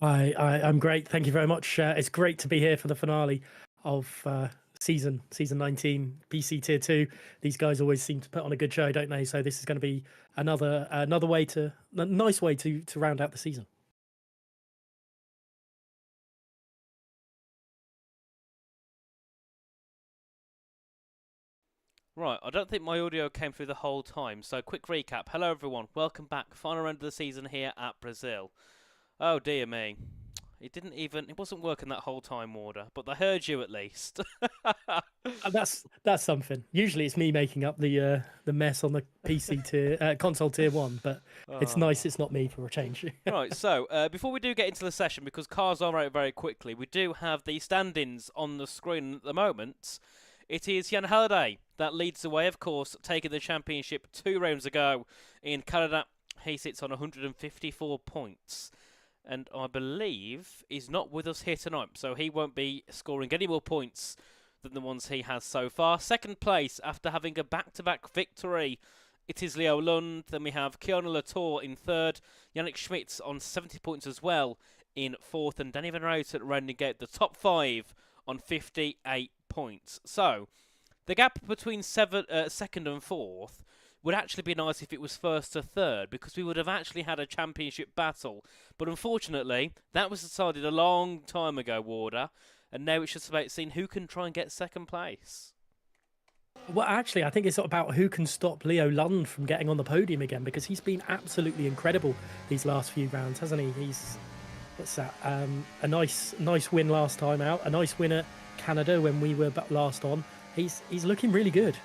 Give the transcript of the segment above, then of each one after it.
I'm great. Thank you very much. It's great to be here for the finale of season 19 PC Tier 2. These guys always seem to put on a good show, don't they? So this is going to be another way to a nice way to round out the season. Right, I don't think my audio came through the whole time, so quick recap. Hello everyone, welcome back. Final round of the season here at Brazil. Oh dear me. It wasn't working that whole time, Warder, but they heard you at least. That's something. Usually it's me making up the mess on the PC tier console tier 1, but it's nice Oh. it's not me for a change. Right, so before we do get into the session, because cars are out very quickly, we do have the stand-ins on the screen at the moment. It is Jan Halliday that leads the way, of course, taking the championship 2 rounds ago in Canada. He sits on 154 points, and I believe he's not with us here tonight, so he won't be scoring any more points than the ones he has so far. Second place after having a back-to-back victory, it is Leo Lund. Then we have Keanu Latour in third, Yannick Schmitz on 70 points as well in fourth, and Danny Van Rooyen rounding out the top 5 on 58 points. So the gap between second and fourth would actually be nice if it was first to third, because we would have actually had a championship battle. But unfortunately, that was decided a long time ago, Warder, and now it's just about seeing who can try and get second place. Well, actually, I think it's about who can stop Leo Lund from getting on the podium again, because he's been absolutely incredible these last few rounds, hasn't he? He's what's that? A nice win last time out, a nice win at Canada when we were last on. He's looking really good.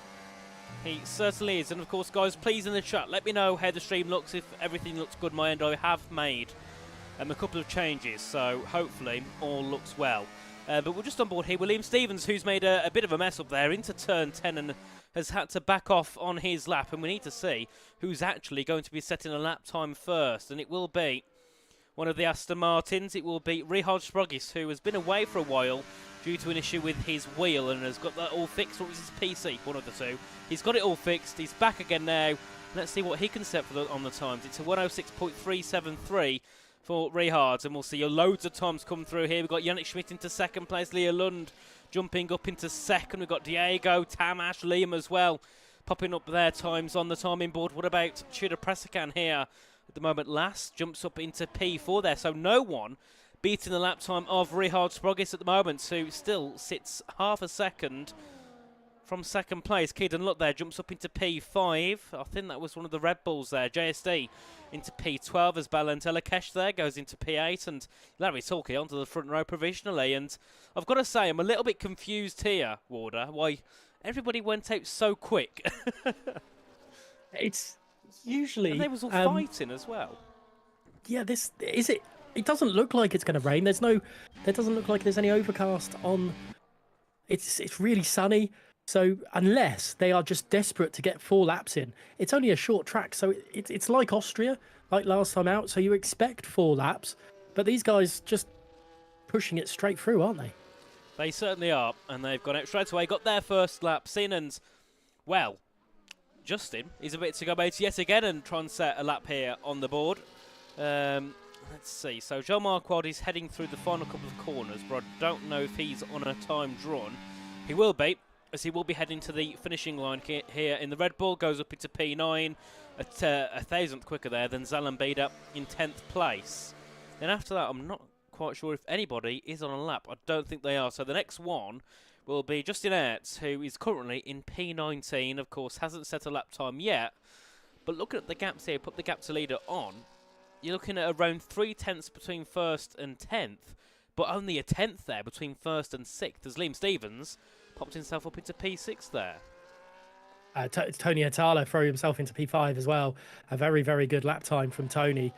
He certainly is, and of course, guys, please in the chat let me know how the stream looks. If everything looks good my end, I have made a couple of changes, so hopefully all looks well. But we're just on board here. William Stevens, who's made a bit of a mess up there into turn 10 and has had to back off on his lap, and we need to see who's actually going to be setting a lap time first, and it will be one of the Aston Martins. It will be Richard Sprogis, who has been away for a while due to an issue with his wheel and has got that all fixed, or was his PC, one of the two. He's got it all fixed. He's back again now. Let's see what he can set on the times. It's a 106.373 for Richard, and we'll see loads of times come through here. We've got Yannick Schmidt into second place, Leo Lund jumping up into second. We've got Diego, Tamash, Liam as well, popping up their times on the timing board. What about Tudor Presican here at the moment? Last jumps up into P4 there, so no one beating the lap time of Richard Sprogis at the moment, who still sits half a second from second place. Keaton Luck there jumps up into P5. I think that was one of the Red Bulls there. JSD into P12 as Balantella Kesh there goes into P8, and Larry Talkie onto the front row provisionally. And I've got to say, I'm a little bit confused here, Warder, why everybody went out so quick. It's usually... And they was all fighting as well. Yeah, this... Is it... It doesn't look like it's going to rain. There doesn't look like there's any overcast on... It's really sunny. So unless they are just desperate to get 4 laps in, it's only a short track. So it's like Austria, like last time out. So you expect 4 laps, but these guys just pushing it straight through, aren't they? They certainly are, and they've gone out straight away, got their first laps in, and, well, Justin is a bit to go about yet again and try and set a lap here on the board. Let's see, so Joe Marquardt is heading through the final couple of corners, but I don't know if he's on a timed run. He will be, as he will be heading to the finishing line here in the Red Bull, goes up into P9, at a thousandth quicker there than Zalambida in 10th place. Then after that, I'm not quite sure if anybody is on a lap. I don't think they are. So the next one will be Justin Ertz, who is currently in P19, of course, hasn't set a lap time yet. But looking at the gaps here, put the gap to leader on, you're looking at around 3 tenths between 1st and 10th, but only a 10th there between 1st and 6th, as Liam Stevens popped himself up into P6 there. Tony Atala threw himself into P5 as well. A very, very good lap time from Tony.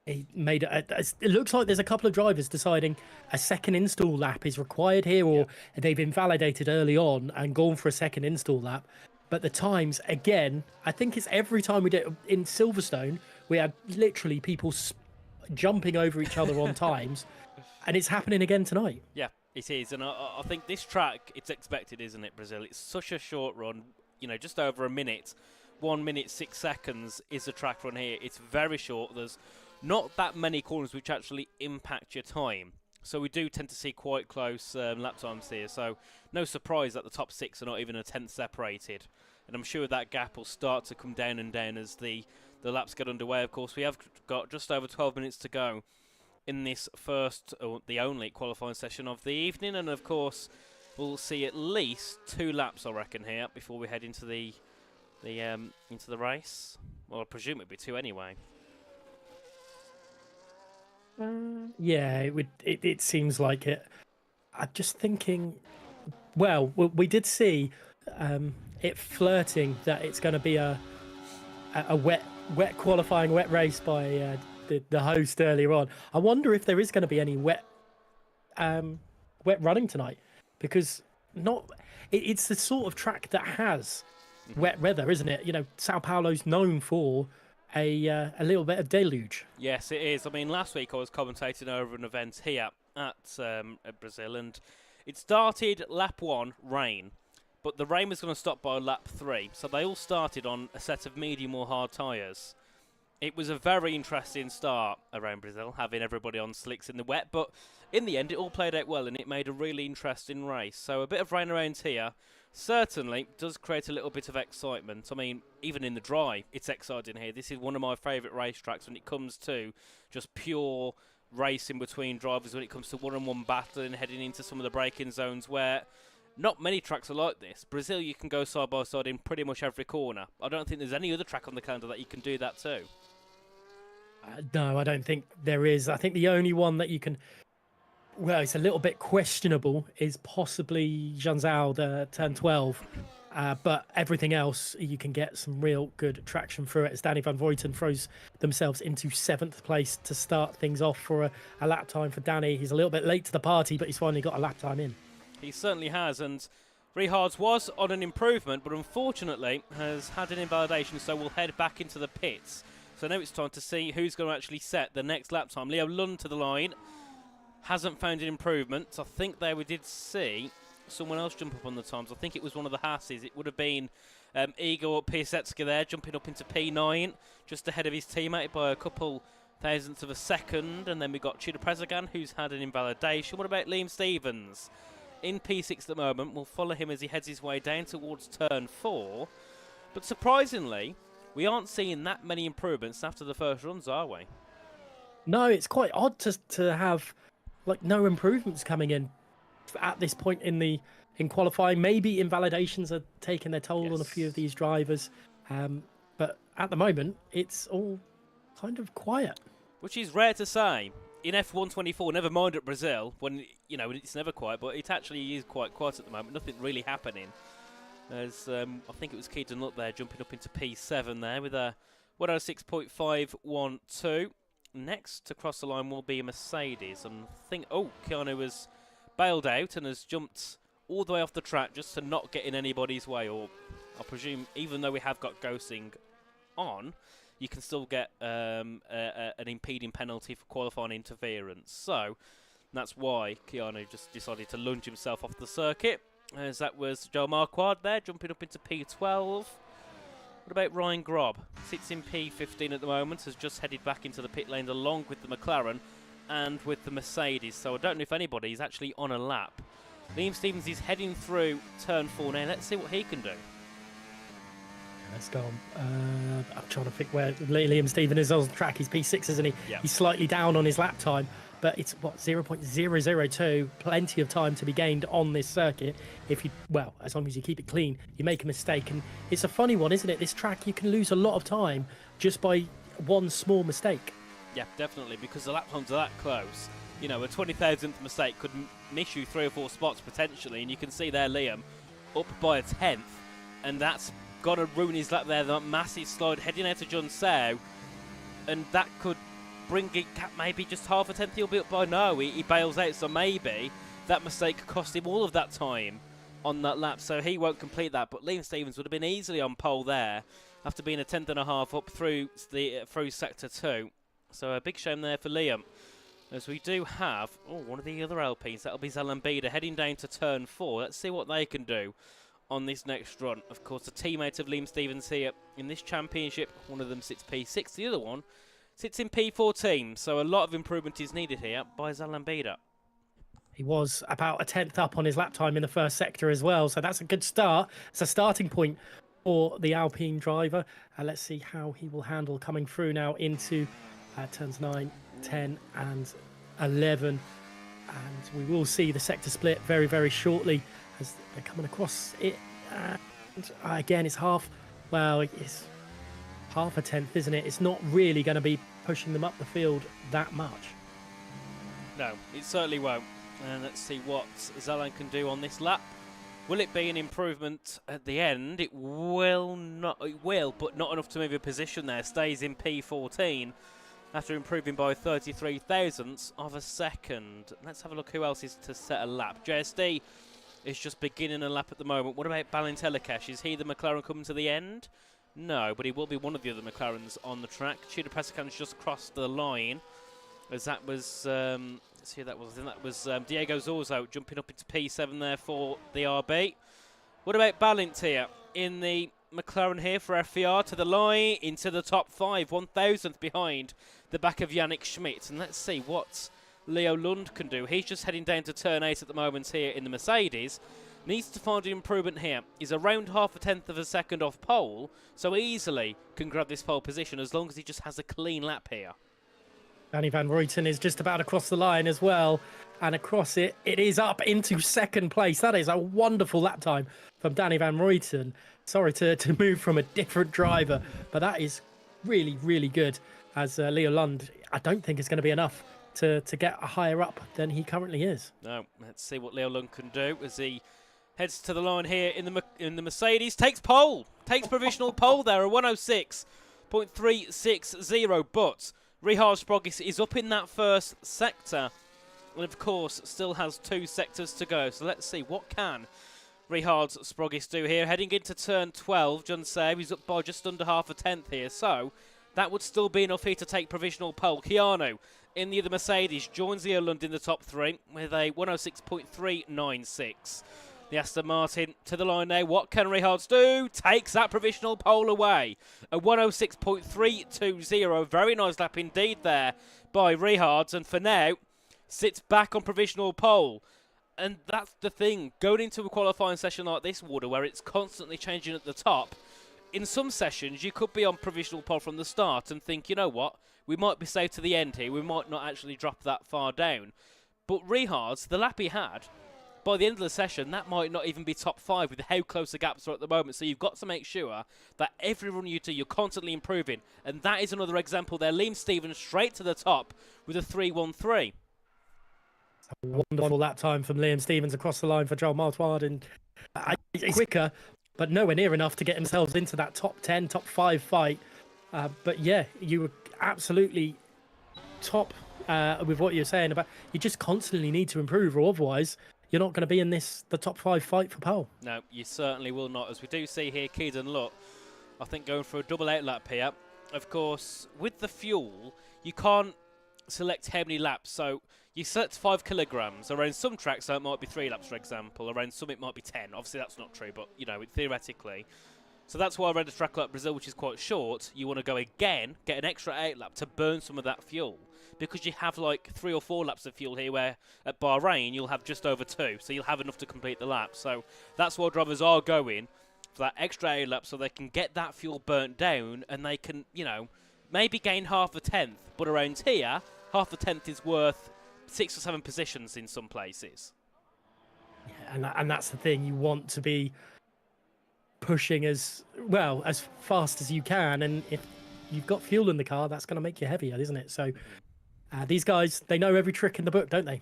He made it looks like there's a couple of drivers deciding a second install lap is required here, or they've invalidated early on and gone for a second install lap. But the times, again, I think it's every time we do it in Silverstone, we had literally people jumping over each other on times, and it's happening again tonight. Yeah, it is, and I think this track, it's expected, isn't it, Brazil? It's such a short run, you know, just over a minute. 1 minute 6 seconds is the track run here. It's very short. There's not that many corners which actually impact your time. So we do tend to see quite close lap times here. So no surprise that the top 6 are not even a tenth separated. And I'm sure that gap will start to come down and down as the laps get underway. Of course, we have got just over 12 minutes to go in this first, or the only qualifying session of the evening. And of course, we'll see at least 2 laps, I reckon, here before we head into the race. Well, I presume it'd be 2 anyway. Yeah, it seems like it. I'm just thinking. Well, we did see it flirting that it's going to be a wet qualifying, wet race by the host earlier on. I wonder if there is going to be any wet running tonight, because it's the sort of track that has wet weather, isn't it? You know, Sao Paulo's known for a little bit of deluge. Yes, it is. I mean, last week I was commentating over an event here at Brazil, and it started lap 1, rain, but the rain was going to stop by lap 3, so they all started on a set of medium or hard tyres. It was a very interesting start around Brazil, having everybody on slicks in the wet, but in the end it all played out well and it made a really interesting race. So a bit of rain around here certainly does create a little bit of excitement. I mean, even in the dry, it's exciting here. This is one of my favourite racetracks when it comes to just pure racing between drivers, when it comes to one-on-one battle and heading into some of the braking zones where not many tracks are like this. Brazil, you can go side by side in pretty much every corner. I don't think there's any other track on the calendar that you can do that too. No, I don't think there is. I think the only one that you can, well, it's a little bit questionable, is possibly Zhangzhou, the turn 12. But everything else, you can get some real good traction through it, as Danny van Vleuten throws themselves into 7th place to start things off for a lap time for Danny. He's a little bit late to the party, but he's finally got a lap time in. He certainly has, and Rihards was on an improvement, but unfortunately has had an invalidation, so we'll head back into the pits. So now it's time to see who's going to actually set the next lap time. Leo Lund to the line. Hasn't found an improvement. I think there we did see someone else jump up on the times. I think it was one of the Hasses. It would have been Igor Piasecka there, jumping up into P9, just ahead of his teammate by a couple thousandths of a second. And then we got Chida Prezagan, who's had an invalidation. What about Liam Stevens? In P6 at the moment. We'll follow him as he heads his way down towards turn 4. But surprisingly, we aren't seeing that many improvements after the first runs, are we? No, it's quite odd to have like no improvements coming in at this point in qualifying. Maybe invalidations are taking their toll on a few of these drivers, but at the moment it's all kind of quiet, which is rare to say in F124. Never mind at Brazil, when it's never quiet, but it actually is quite quiet at the moment. Nothing really happening. As I think it was Keaton Lutt there jumping up into P7 there with a 106.512. Next to cross the line will be a Mercedes, and I think Keanu was bailed out and has jumped all the way off the track just to not get in anybody's way, or I presume even though we have got ghosting on, you can still get an impeding penalty for qualifying interference. So that's why Keanu just decided to lunge himself off the circuit, as that was Joe Marquardt there jumping up into P12. What about Ryan Grob? Sits in P15 at the moment, has just headed back into the pit lane along with the McLaren and with the Mercedes. So I don't know if anybody is actually on a lap. Liam Stevens is heading through turn 4 now. Let's see what he can do. Let's go on. I'm trying to think where Liam Stevens is on the track. He's P6, isn't he? Yeah. He's slightly down on his lap time, but it's, 0.002. Plenty of time to be gained on this circuit. As long as you keep it clean. You make a mistake, and it's a funny one, isn't it? This track, you can lose a lot of time just by one small mistake. Yeah, definitely, because the lap times are that close. A 20,000th mistake could miss you 3 or 4 spots potentially, and you can see there Liam up by a 10th, and that's going to ruin his lap there. That massive slide heading out to John Sow, and that could bring it maybe just half a tenth. He'll be up by no. He bails out, so maybe that mistake cost him all of that time on that lap, so he won't complete that. But Liam Stevens would have been easily on pole there after being a tenth and a half up through sector 2. So a big shame there for Liam, as we do have one of the other Alpines. That'll be Zalambida heading down to turn 4. Let's see what they can do on this next run. Of course, the teammate of Liam Stevens here in this championship, one of them sits P6, the other one sits in P14, so a lot of improvement is needed here by Zalambida. He was about a tenth up on his lap time in the first sector as well, so that's a good start. It's a starting point for the Alpine driver. Let's see how he will handle coming through now into turns 9, 10 and 11. And we will see the sector split very, very shortly as they're coming across it. And again, it's half, well, it's half a tenth, isn't it? It's not really going to be pushing them up the field that much. No, it certainly won't. And let's see what Zalan can do on this lap. Will it be an improvement at the end? It will not. It will, but not enough to move a position there. Stays in P14 after improving by 33 thousandths of a second. Let's have a look who else is to set a lap. JSD is just beginning a lap at the moment. What about Balin Telekesh? Is he the McLaren coming to the end? No, but he will be one of the other McLarens on the track. Tudor Presican's just crossed the line, as that was, let's see who that was. I think that was Diego Zorzo jumping up into P7 there for the RB. What about Balint here in the McLaren here for FPR to the line, into the top 5, 1,000th behind the back of Yannick Schmidt. And let's see what Leo Lund can do. He's just heading down to turn 8 at the moment here in the Mercedes. Needs to find an improvement here. He's around half a tenth of a second off pole, so easily can grab this pole position as long as he just has a clean lap here. Danny Van Ruyten is just about across the line as well, and across it is up into second place. That is a wonderful lap time from Danny Van Ruyten. Sorry to move from a different driver, but that is really, really good, as Leo Lund, I don't think is going to be enough to get a higher up than he currently is. No, let's see what Leo Lund can do as he heads to the line here in the Mercedes. Takes provisional pole there, a 106.360, but Richard Sprogis is up in that first sector, and of course still has 2 sectors to go. So let's see, what can Richard Sprogis do here? Heading into turn 12, John Save, he's up by just under half a tenth here, so that would still be enough here to take provisional pole. Keanu in the other Mercedes joins Leo Lund in the top 3 with a 106.396. The Aston Martin to the line now. What can Richards do? Takes that provisional pole away. A 106.320. Very nice lap indeed there by Richards. And for now, sits back on provisional pole. And that's the thing. Going into a qualifying session like this, Warder, where it's constantly changing at the top, in some sessions, you could be on provisional pole from the start and think, you know what, we might be safe to the end here. We might not actually drop that far down. But Richards, the lap he had, by the end of the session, that might not even be top 5 with how close the gaps are at the moment. So you've got to make sure that every run you do, you're constantly improving. And that is another example there. Liam Stevens straight to the top with a 3:13. A wonderful lap time from Liam Stevens across the line for Joel Martward. And it's quicker, but nowhere near enough to get themselves into that top 10, top 5 fight. But yeah, you were absolutely top with what you're saying about you just constantly need to improve, or otherwise you're not going to be in the top 5 fight for pole. No, you certainly will not. As we do see here, Keedan Lutt, I think going for a double out lap here. Of course, with the fuel, you can't select how many laps. So you select 5 kilograms. Around some tracks, so it might be 3 laps, for example. Around some, it might be 10. Obviously, that's not true, but, you know, theoretically. So that's why around a track like Brazil, which is quite short, you want to go again, get an extra 8 lap to burn some of that fuel. Because you have like 3 or 4 laps of fuel here, where at Bahrain you'll have just over 2, so you'll have enough to complete the lap. So that's why drivers are going for that extra 8 laps, so they can get that fuel burnt down, and they can, you know, maybe gain half a tenth. But around here, half a tenth is worth 6 or 7 positions in some places. Yeah, and that's the thing. You want to be pushing as well as fast as you can, and if you've got fuel in the car, that's going to make you heavier, isn't it? So these guys, they know every trick in the book, don't they?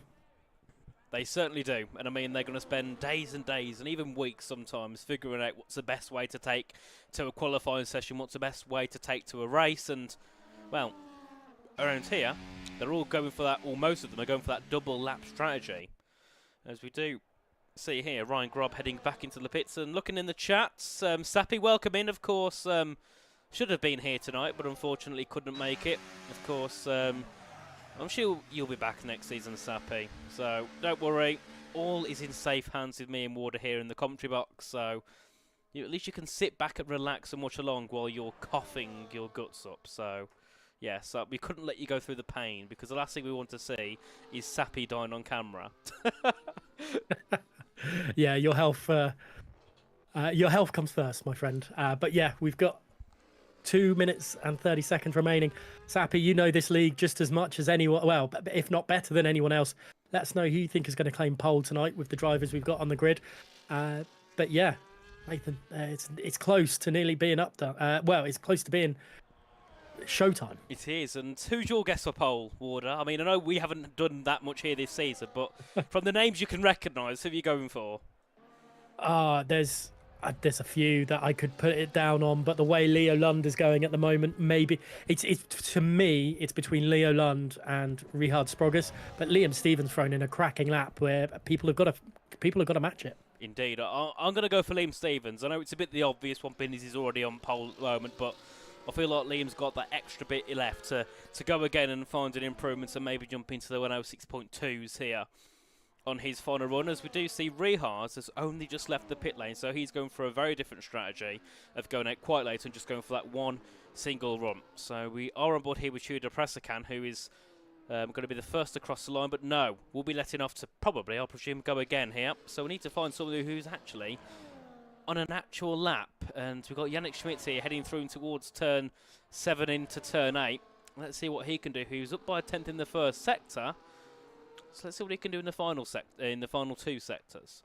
They certainly do. And I mean, they're going to spend days and days and even weeks sometimes figuring out what's the best way to take to a qualifying session, what's the best way to take to a race. And, well, around here, they're all going for that, or most of them are going for that double lap strategy. As we do see here, Ryan Grob heading back into the pits and looking in the chats. Sappy, welcome in, of course. Should have been here tonight, but unfortunately couldn't make it. Of course, I'm sure you'll be back next season, Sappy. So don't worry, all is in safe hands with me and Warder here in the commentary box. So at least you can sit back and relax and watch along while you're coughing your guts up. So Yeah, so we couldn't let you go through the pain because the last thing we want to see is Sappy dying on camera. Yeah, your health comes first, my friend. But yeah, we've got 2 minutes and 30 seconds remaining. Sappy, you know this league just as much as anyone, well, if not better than anyone else. Let us know who you think is going to claim pole tonight with the drivers we've got on the grid. But yeah, Nathan, it's close to nearly being up there. Well, it's close to being showtime. It is, and who's your guess for pole, Warder? I mean, I know we haven't done that much here this season, but from the names you can recognise, who are you going for? There's a few that I could put it down on, but the way Leo Lund is going at the moment, maybe it's to me it's between Leo Lund and Richard Sprogges, but Liam Stevens thrown in a cracking lap where people have got to match it. Indeed, I'm going to go for Liam Stevens. I know it's a bit the obvious one, being he's already on pole at the moment, but I feel like Liam's got that extra bit left to go again and find an improvement and maybe jump into the 106.2s here on his final run, as we do see Rihars has only just left the pit lane, so he's going for a very different strategy of going out quite late and just going for that one single run. So we are on board here with Tudor Pressakan, who is going to be the first across the line, but no, we'll be letting off to probably, I'll presume, go again here. So we need to find somebody who's actually on an actual lap, and we've got Yannick Schmitz here heading through towards turn 7 into turn 8. Let's see what he can do. He's up by a 10th in the first sector. So let's see what he can do in the final two sectors.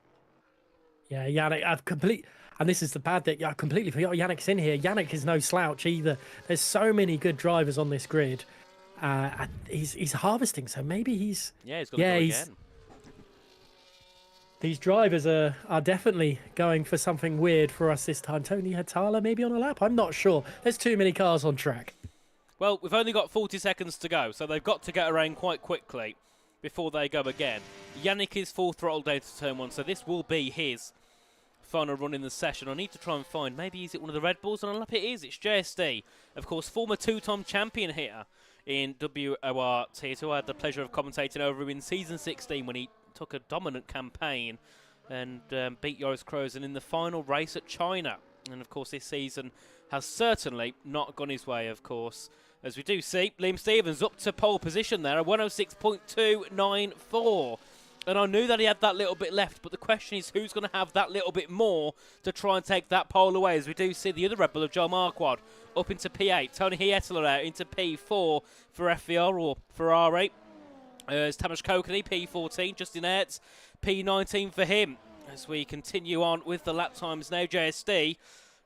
Yeah, Yannick, and this is the bad thing. I completely forgot Yannick's in here. Yannick is no slouch either. There's so many good drivers on this grid. And he's harvesting, so maybe he's he's got to go again. These drivers are definitely going for something weird for us this time. Tony Hatala maybe on a lap. I'm not sure. There's too many cars on track. Well, we've only got 40 seconds to go, so they've got to get around quite quickly before they go again. Yannick is full throttle down to turn 1, so this will be his final run in the session. I need to try and find, maybe is it one of the Red Bulls on a lap? It is, it's JSD. Of course, former two-time champion here in WOR T2. I had the pleasure of commentating over him in Season 16 when he took a dominant campaign and beat Joris Krozen in the final race at China. And of course, this season has certainly not gone his way, of course. As we do see, Liam Stevens up to pole position there, a 106.294. And I knew that he had that little bit left, but the question is who's going to have that little bit more to try and take that pole away, as we do see the other Red Bull of Joel Marquardt up into P8. Tony Hietala out into P4 for FVR or Ferrari. As Tamas Kokani, P14, Justin Ertz, P19 for him. As we continue on with the lap times now, JSD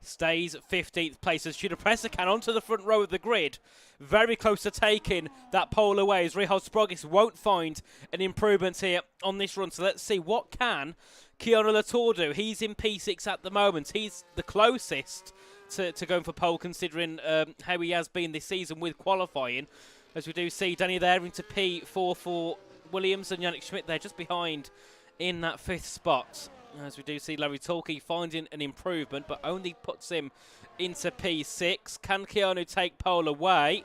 stays 15th place as Tudor Pressakan onto the front row of the grid. Very close to taking that pole away as Richard Sprogges won't find an improvement here on this run. So let's see, what can Keanu Latour do? He's in P6 at the moment. He's the closest to going for pole, considering how he has been this season with qualifying. As we do see Danny there into P4 for Williams, and Yannick Schmidt there just behind in that 5th spot. As we do see Larry Tolkey finding an improvement, but only puts him into P6. Can Keanu take pole away?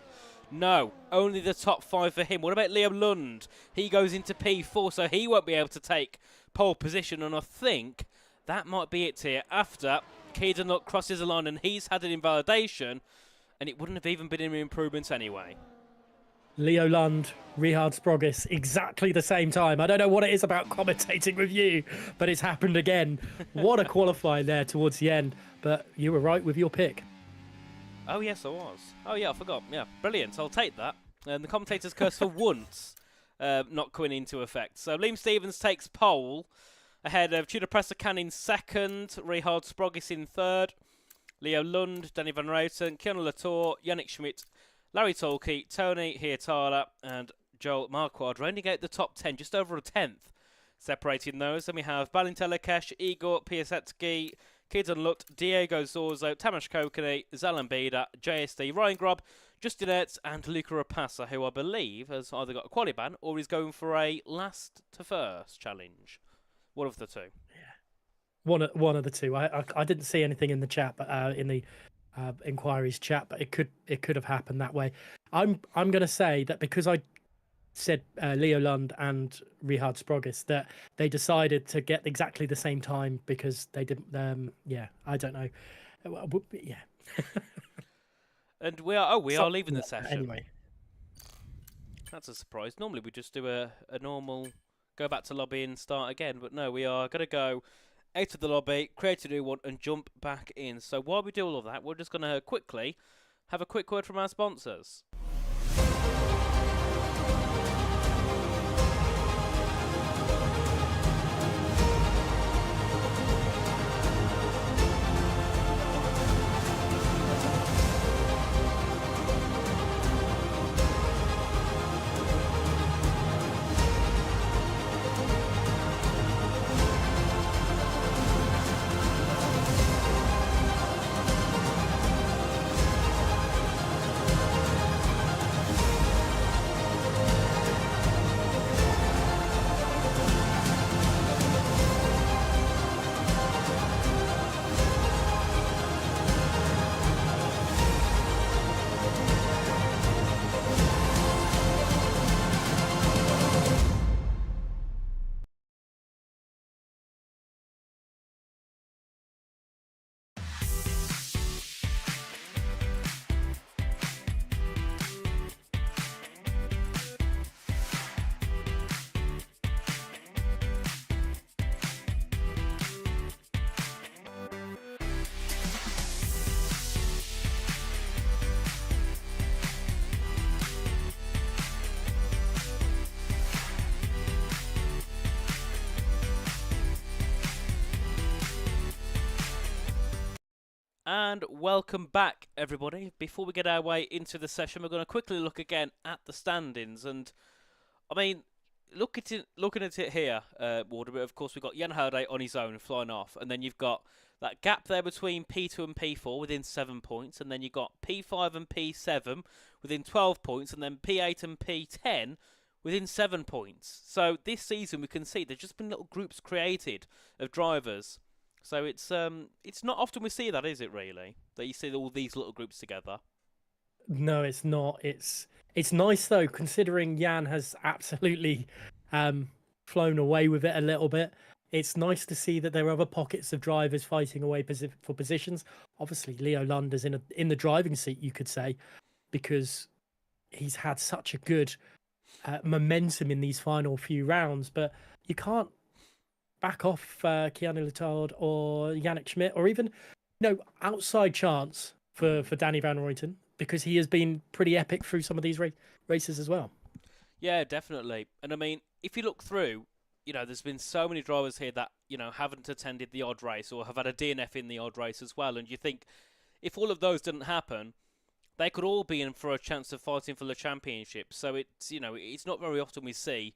No, only the top 5 for him. What about Liam Lund? He goes into P4, so he won't be able to take pole position, and I think that might be it here. After Keaton Luck crosses the line and he's had an invalidation, and it wouldn't have even been an improvement anyway. Leo Lund, Richard Sprogges, exactly the same time. I don't know what it is about commentating with you, but it's happened again. What a qualifying there towards the end. But you were right with your pick. Oh, yes, I was. Oh, yeah, I forgot. Yeah, brilliant. I'll take that. And the commentator's curse for once not coming into effect. So Liam Stevens takes pole ahead of Tudor Pressakan in 2nd, Richard Sprogges in 3rd, Leo Lund, Danny Van Routen, Keanu Latour, Yannick Schmidt, Larry Tolkey, Tony Hietala and Joel Marquardt rounding out the top 10, just over a 10th. Separating those, then we have Valentin Lekesh, Igor Piasecki, Keaton Lutt, Diego Zorzo, Tamas Kokani, Zalan Bida, JSD, Ryan Grob, Justin Ertz and Luca Rapassa, who I believe has either got a quali ban or is going for a last to first challenge. One of the two. Yeah, one of the two. I didn't see anything in the chat, but in the inquiries chat, but it could have happened that way. I'm going to say that because I said Leo Lund and Richard Sprogges, that they decided to get exactly the same time because they didn't. Yeah, I don't know. Yeah. And we are leaving the session. Anyway. That's a surprise. Normally we just do a normal go back to lobby and start again, but no, we are going to go out of the lobby, create a new one, and jump back in. So while we do all of that, we're just going to quickly have a quick word from our sponsors. And welcome back, everybody. Before we get our way into the session, we're going to quickly look again at the standings. And I mean, looking at it here, Warder. Of course, we've got Jan Herde on his own flying off, and then you've got that gap there between P2 and P4 within 7 points, and then you've got P5 and P7 within 12 points, and then P8 and P10 within 7 points. So this season, we can see there's just been little groups created of drivers. So it's not often we see that, is it, really? That you see all these little groups together. No, it's not. It's nice though, considering Jan has absolutely flown away with it a little bit. It's nice to see that there are other pockets of drivers fighting away for positions. Obviously, Leo Lund is in the driving seat, you could say, because he's had such a good momentum in these final few rounds. But you can't back off Keanu Letard or Yannick Schmidt, or even outside chance for Danny Van Ruyten, because he has been pretty epic through some of these races as well. Yeah, definitely. And I mean, if you look through, there's been so many drivers here that, haven't attended the odd race or have had a DNF in the odd race as well. And you think if all of those didn't happen, they could all be in for a chance of fighting for the championship. So it's not very often we see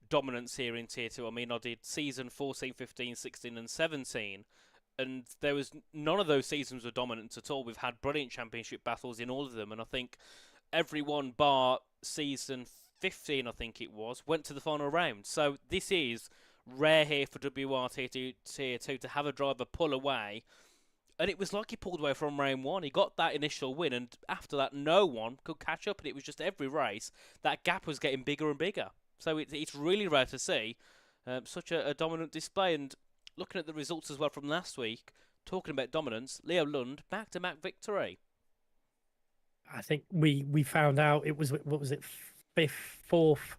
dominance here in Tier 2. I mean, I did season 14, 15, 16 and 17, and there was none of those seasons were dominant at all. We've had brilliant championship battles in all of them, and I think everyone bar season 15, I think it was, went to the final round. So this is rare here for WR Tier 2 to have a driver pull away. And it was like he pulled away from round one. He got that initial win, and after that, no one could catch up. And it was just every race, that gap was getting bigger and bigger. So it's really rare to see such a dominant display. And looking at the results as well from last week, talking about dominance, Leo Lund, back-to-back victory. I think we found out it was, what was it, fifth, fourth?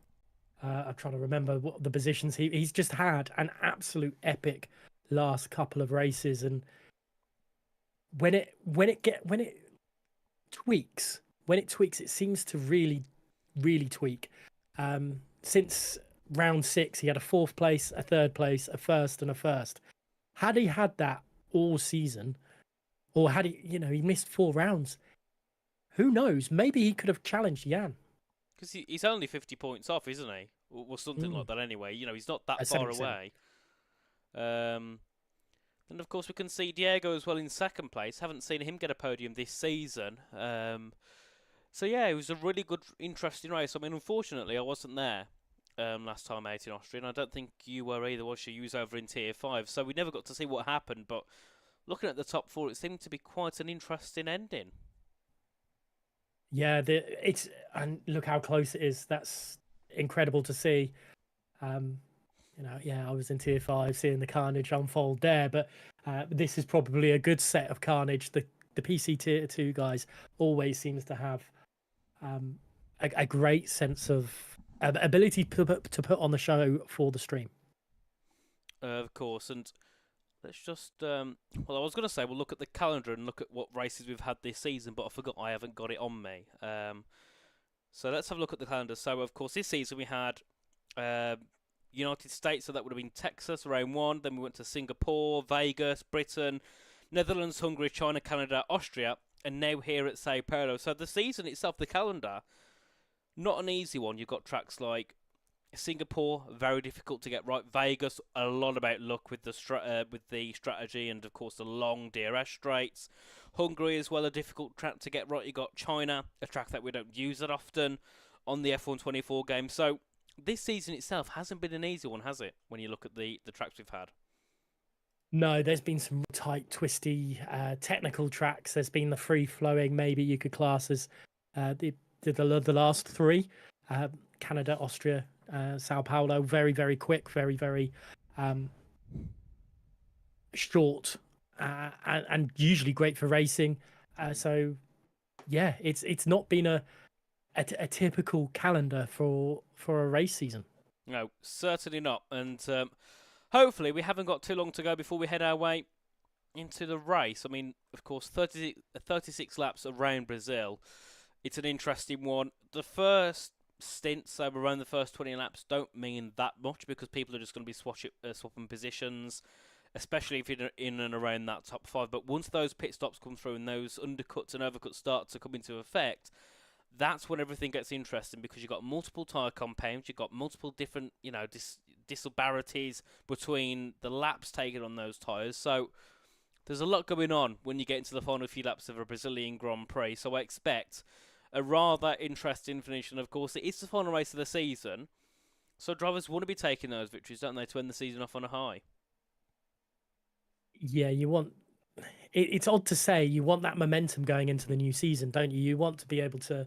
I'm trying to remember what the positions he's just had an absolute epic last couple of races, and when it tweaks, it seems to really tweak. Since round 6, he had a 4th place, a 3rd place, a 1st, and a 1st. Had he had that all season, or had he, he missed 4 rounds, who knows? Maybe he could have challenged Jan. Because he's only 50 points off, isn't he? Or something like that anyway. He's not that far 70%. away. And of course we can see Diego as well in 2nd place. Haven't seen him get a podium this season. So yeah, it was a really good, interesting race. I mean, unfortunately, I wasn't there last time out in Austria, and I don't think you were either, was you? You was over in Tier 5, so we never got to see what happened. But looking at the top 4, it seemed to be quite an interesting ending. Yeah, and look how close it is. That's incredible to see. I was in Tier 5 seeing the carnage unfold there, but this is probably a good set of carnage. The PC Tier 2 guys always seems to have a great sense of ability to put on the show for the stream. Of course, and let's just well, I was going to say we'll look at the calendar and look at what races we've had this season, but I forgot I haven't got it on me. So let's have a look at the calendar. So of course this season we had uh, United States, so that would have been Texas, round one. Then we went to Singapore, Vegas, Britain, Netherlands, Hungary, China, Canada, Austria, and now here at Sao Paulo. So the season itself, the calendar, not an easy one. You've got tracks like Singapore, very difficult to get right. Vegas, a lot about luck with the strategy and of course the long DRS straights. Hungary as well, a difficult track to get right. You got China, a track that we don't use that often on the F124 game. So this season itself hasn't been an easy one, has it? When you look at the tracks we've had. No, there's been some tight, twisty, technical tracks. There's been the free flowing, maybe you could class as the last three: Canada, Austria, Sao Paulo. Very, very quick, very, very short, and usually great for racing. So, yeah, it's not been a typical calendar for a race season. No, certainly not. And hopefully we haven't got too long to go before we head our way into the race. I mean, of course, 36 laps around Brazil. It's an interesting one. The first stints, so around the first 20 laps, don't mean that much because people are just going to be swapping positions, especially if you're in and around that top five. But once those pit stops come through and those undercuts and overcuts start to come into effect, that's when everything gets interesting because you've got multiple tyre compounds, you've got multiple different, disparities between the laps taken on those tyres. So there's a lot going on when you get into the final few laps of a Brazilian Grand Prix. So I expect a rather interesting finish. And of course, it is the final race of the season. So drivers want to be taking those victories, don't they, to end the season off on a high? Yeah, you want. It's odd to say you want that momentum going into the new season, don't you? You want to be able to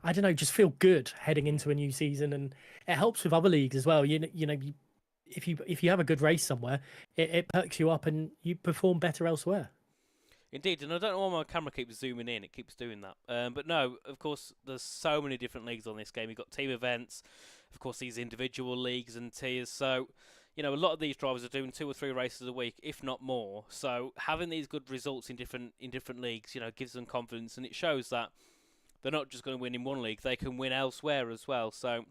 I don't know, just feel good heading into a new season, and it helps with other leagues as well. If you have a good race somewhere, it perks you up and you perform better elsewhere. Indeed, and I don't know why my camera keeps zooming in. It keeps doing that. But no, of course, there's so many different leagues on this game. You've got team events, of course, these individual leagues and tiers. So, a lot of these drivers are doing 2 or 3 races a week, if not more. So having these good results in different leagues, gives them confidence, and it shows that they're not just going to win in one league; they can win elsewhere as well. So,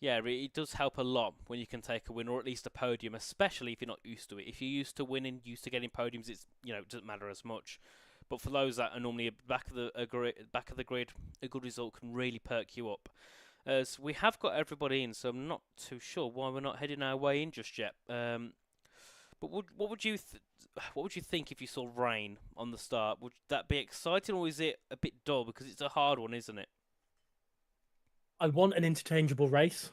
yeah, it does help a lot when you can take a win or at least a podium, especially if you're not used to it. If you're used to winning, used to getting podiums, it doesn't matter as much. But for those that are normally back of the grid, a good result can really perk you up. So we have got everybody in, so I'm not too sure why we're not heading our way in just yet. But what would you think if you saw rain on the start? Would that be exciting, or is it a bit dull because it's a hard one, isn't it? I want an interchangeable race,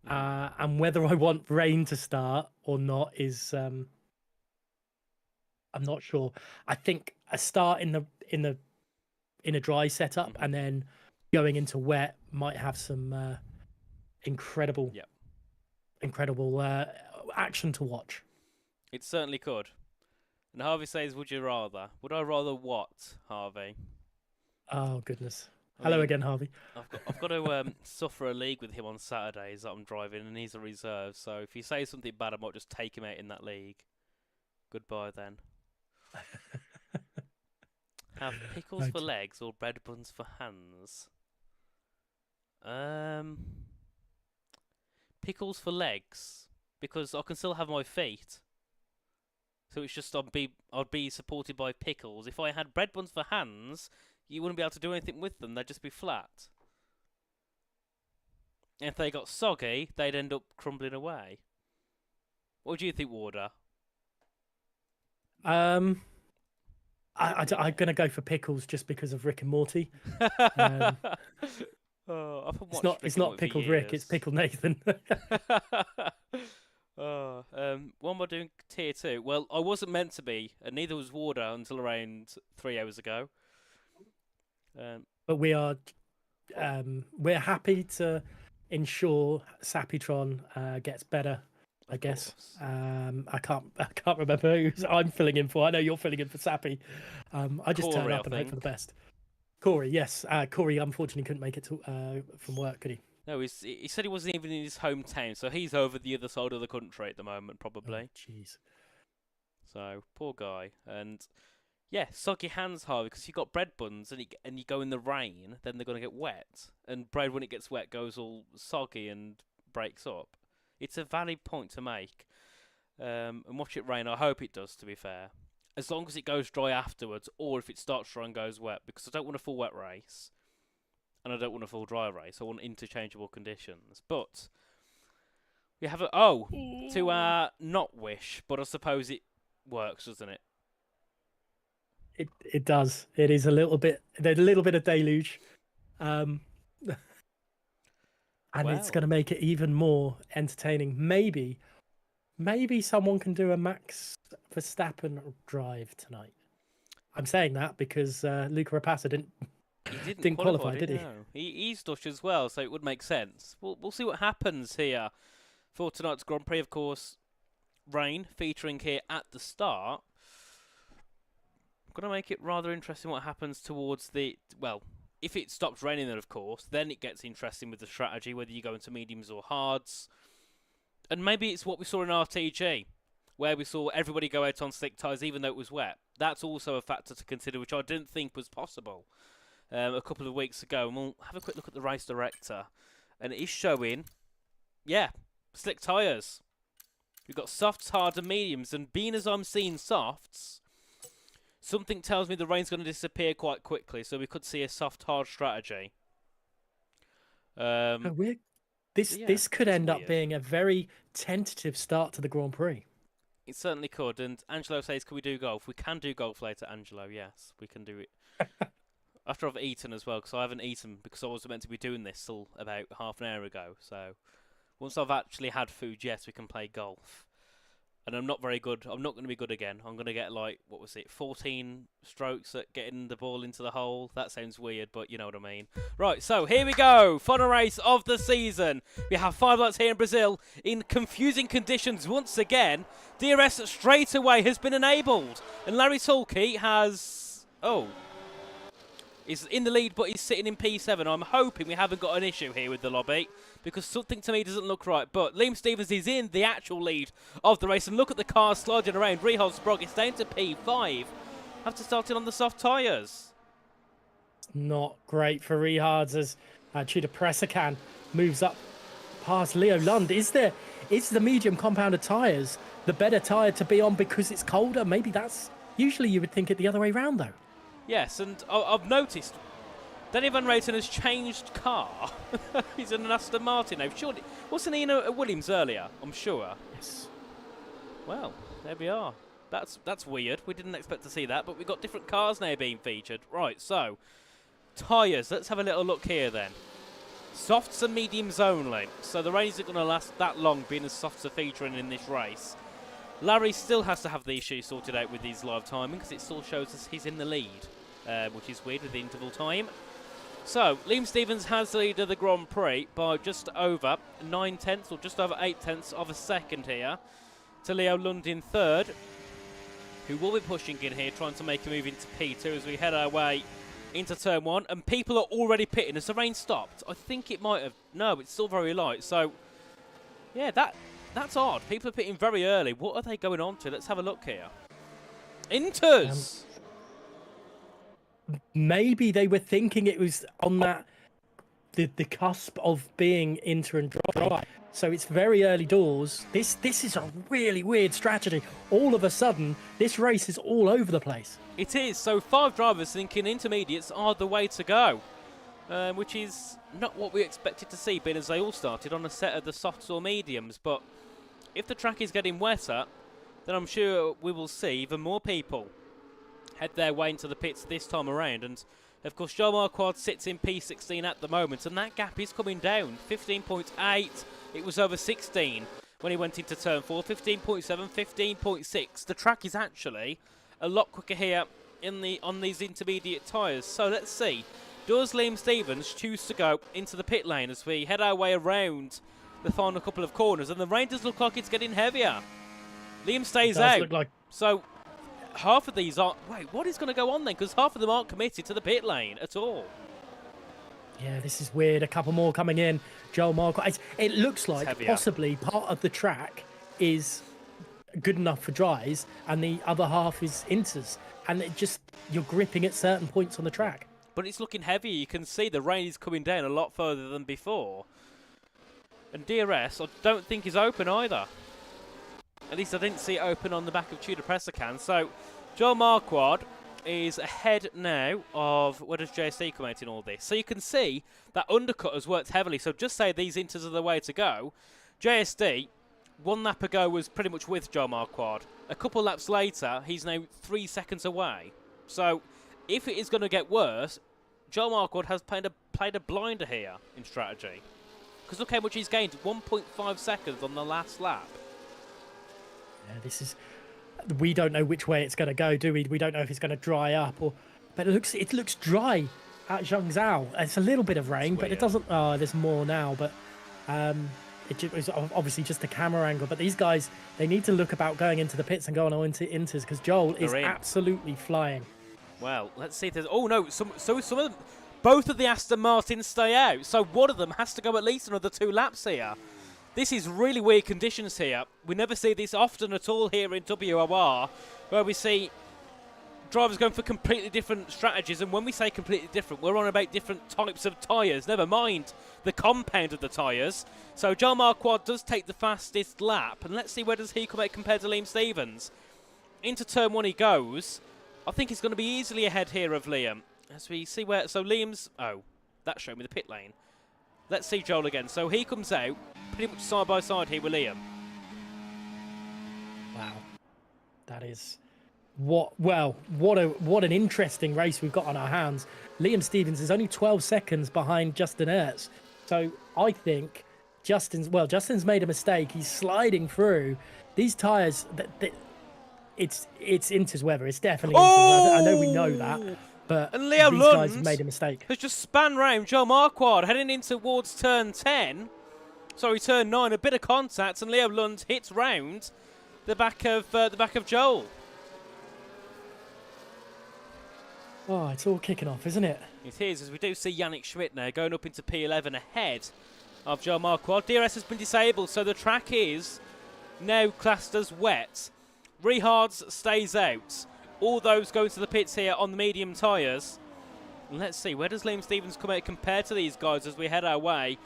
and whether I want rain to start or not is I'm not sure. I think a start in a dry setup and then going into wet might have some incredible Yep. incredible action to watch. It certainly could. And Harvey says, "Would you rather?" Would I rather what, Harvey? Oh goodness! I Hello mean, again, Harvey. I've got to suffer a league with him on Saturdays that I'm driving, and he's a reserve. So if he says something bad, I might just take him out in that league. Goodbye then. Have pickles for legs or bread buns for hands? Pickles for legs because I can still have my feet. So it's just I'd be supported by pickles. If I had bread buns for hands, you wouldn't be able to do anything with them. They'd just be flat. And if they got soggy, they'd end up crumbling away. What do you think, Warder? I'm gonna go for pickles just because of Rick and Morty. Oh, it's not pickled Rick, it's pickled Nathan. What am I doing tier 2? Well, I wasn't meant to be, and neither was Warder until around 3 hours ago. But we're happy to ensure Sapitron gets better I guess. course. I can't remember who I'm filling in for. I know you're filling in for Sappy. I just turn Corey, I up and hope for the think. best. Corey, yes. Corey unfortunately couldn't make it to, from work, could he? No, he said he wasn't even in his hometown, so he's over the other side of the country at the moment, Oh, probably. jeez. So, poor guy. And, yeah, soggy hands, Harvey, because you've got bread buns and you go in the rain, then they're going to get wet. And bread, when it gets wet, goes all soggy and breaks up. It's a valid point to make. And watch it rain. I hope it does, to be fair. As long as it goes dry afterwards, or if it starts dry and goes wet, because I don't want a full wet race. And I don't want a full dry race. I want interchangeable conditions. But we have to our not wish, but I suppose it works, doesn't it? It does. It is a little bit. There's a little bit of deluge, and it's going to make it even more entertaining. Maybe someone can do a Max Verstappen drive tonight. I'm saying that because Luca Rapassa didn't qualify, did he? No. He's Dutch as well, so it would make sense. We'll see what happens here for tonight's Grand Prix. Of course, rain featuring here at the start. Going to make it rather interesting what happens towards the... Well, if it stops raining then, of course, then it gets interesting with the strategy, whether you go into mediums or hards. And maybe it's what we saw in RTG, where we saw everybody go out on slick tyres even though it was wet. That's also a factor to consider, which I didn't think was possible a couple of weeks ago. And we'll have a quick look at the race director. And it is showing, yeah, slick tyres. We've got softs, hard and mediums. And being as I'm seeing softs... Something tells me the rain's going to disappear quite quickly, so we could see a soft, hard strategy. This could end up being a very tentative start to the Grand Prix. It certainly could. And Angelo says, can we do golf? We can do golf later, Angelo. Yes, we can do it. After I've eaten as well, because I haven't eaten because I was meant to be doing this till about half an hour ago. So once I've actually had food, yes, we can play golf. And I'm not very good. I'm not going to be good again. I'm going to get, 14 strokes at getting the ball into the hole. That sounds weird, but you know what I mean. Right, so here we go. Final race of the season. We have 5 laps here in Brazil in confusing conditions once again. DRS straight away has been enabled. And Larry Tulke has... is in the lead, but he's sitting in P7. I'm hoping we haven't got an issue here with the lobby, because something to me doesn't look right. But Liam Stevens is in the actual lead of the race. And look at the cars sliding around. Rehal Sprog is down to P5 after starting on the soft tyres. Not great for Rehards as Tudor Pressacan moves up past Leo Lund. Is the medium compounded tyres the better tyre to be on because it's colder? Maybe that's... Usually you would think it the other way around, though. Yes, and I've noticed Danny Van Reyten has changed car. He's in an Aston Martin now. Surely, wasn't he in a Williams earlier? I'm sure. Yes. Well, there we are. That's weird. We didn't expect to see that, but we've got different cars now being featured. Right, so tyres. Let's have a little look here then. Softs and mediums only. So the rain isn't going to last that long, being as softs are featuring in this race. Larry still has to have the issue sorted out with his live timing because it still shows us he's in the lead, which is weird with the interval time. So, Liam Stevens has the lead of the Grand Prix by just over 9 tenths or just over 8 tenths of a second here to Leo Lund in third, who will be pushing in here, trying to make a move into P2 as we head our way into turn 1. And people are already pitting. Has the rain stopped? I think it might have. No, it's still very light. So, yeah, that's odd. People are pitting very early. What are they going on to? Let's have a look here. Inters! Maybe they were thinking it was on the cusp of being inter and dry. So it's very early doors. This is a really weird strategy. All of a sudden, this race is all over the place. It is. So 5 drivers thinking intermediates are the way to go, which is not what we expected to see, being as they all started on a set of the softs or mediums. But if the track is getting wetter, then I'm sure we will see even more people head their way into the pits this time around. And of course, Joe Marquardt sits in P16 at the moment, and that gap is coming down. 15.8. It was over 16 when he went into turn 4. 15.7, 15.6. The track is actually a lot quicker here on these intermediate tyres. So let's see. Does Liam Stevens choose to go into the pit lane as we head our way around the final couple of corners, and the rain does look like it's getting heavier. Liam stays It does out. look like So half of these are... Wait, what is going to go on then? Because half of them aren't committed to the pit lane at all. Yeah, this is weird. A couple more coming in. Joel Marquardt. It looks like heavier. possibly part of the track is good enough for dries and the other half is inters. And it just, you're gripping at certain points on the track. But it's looking heavier. You can see the rain is coming down a lot further than before. And DRS, I don't think is open either. At least I didn't see it open on the back of Tudor Pressacan. So Joel Marquardt is ahead now of, where does JSD come out in all this? So you can see that undercut has worked heavily. So just say these inters are the way to go. JSD, 1 lap ago, was pretty much with Joel Marquardt. A couple laps later, he's now 3 seconds away. So if it is going to get worse, Joel Marquardt has played a blinder here in strategy. Because look how much he's gained, 1.5 seconds on the last lap. Yeah, this is... We don't know which way it's going to go, do we? We don't know if it's going to dry up, but it looks dry at Zhangzhou. It's a little bit of rain, but it doesn't. Oh, there's more now, but it was obviously just a camera angle. But these guys, they need to look about going into the pits and going on into inters because Joel is absolutely flying. Well, let's see if there's... Oh no, some of them, both of the Aston Martins stay out, so one of them has to go at least another 2 laps here. This is really weird conditions here. We never see this often at all here in WOR, where we see drivers going for completely different strategies. And when we say completely different, we're on about different types of tyres, never mind the compound of the tyres. So Joel Marquardt does take the fastest lap. And let's see where does he come out compared to Liam Stevens. Into turn 1 he goes. I think he's going to be easily ahead here of Liam. As we see where... So Liam's... Oh, that showed me the pit lane. Let's see Joel again. So he comes out pretty much side by side here with Liam. Wow, that is what an interesting race we've got on our hands. Liam Stevens is only 12 seconds behind Justin Ertz, so I think Justin's made a mistake. He's sliding through these tyres. It's inters weather. It's definitely inters weather. I know we know that. But and Leo these Lund guys have made a mistake. Has just spun round Joel Marquardt, heading in towards turn 10. Sorry, turn 9. A bit of contact, and Leo Lund hits round the back of Joel. Oh, it's all kicking off, isn't it? It is, as we do see Yannick Schmidt now going up into P11 ahead of Joel Marquardt. DRS has been disabled, so the track is now classed as wet. Rehards stays out. All those go to the pits here on the medium tyres. Let's see, where does Liam Stevens come out compared to these guys as we head our way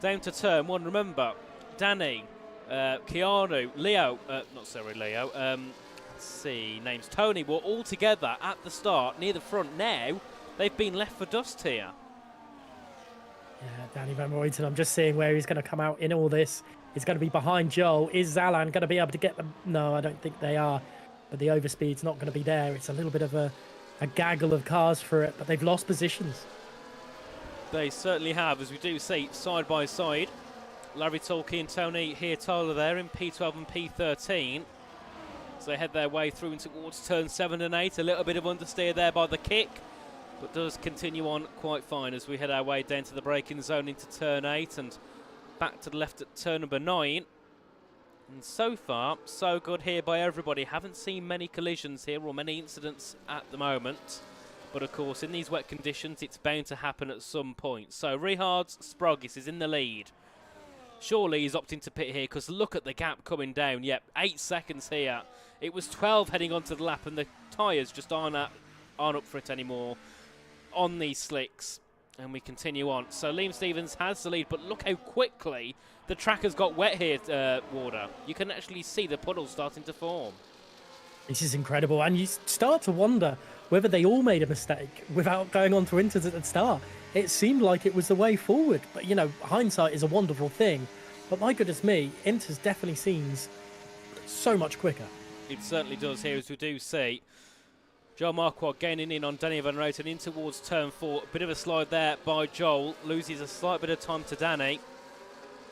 down to turn 1? Remember, Danny, Keanu, Leo, let's see, names Tony, were all together at the start near the front. Now they've been left for dust here. Yeah, Danny Van Ruyten, I'm just seeing where he's going to come out in all this. He's going to be behind Joel. Is Zalan going to be able to get them? No, I don't think they are. But the overspeed's not going to be there. It's a little bit of a gaggle of cars for it, but they've lost positions. They certainly have, as we do see side by side. Larry Tolkien, Tony here, Tyler there in P12 and P13. So they head their way through towards turn 7 and 8. A little bit of understeer there by the kick, but does continue on quite fine as we head our way down to the braking zone into turn 8 and back to the left at turn number 9. And so far, so good here by everybody. Haven't seen many collisions here or many incidents at the moment. But of course, in these wet conditions, it's bound to happen at some point. So Richards Sprogis is in the lead. Surely he's opting to pit here because look at the gap coming down. Yep, 8 seconds here. It was 12 heading onto the lap and the tyres just aren't up for it anymore on these slicks. And we continue on. So Liam Stevens has the lead, but look how quickly the track has got wet here, Warder. You can actually see the puddles starting to form. This is incredible. And you start to wonder whether they all made a mistake without going on to inters at the start. It seemed like it was the way forward. But, you know, hindsight is a wonderful thing. But my goodness me, inters definitely seems so much quicker. It certainly does here, as we do see. Joel Marquardt gaining in on Danny Van Ruyten in towards turn 4. A bit of a slide there by Joel. Loses a slight bit of time to Danny.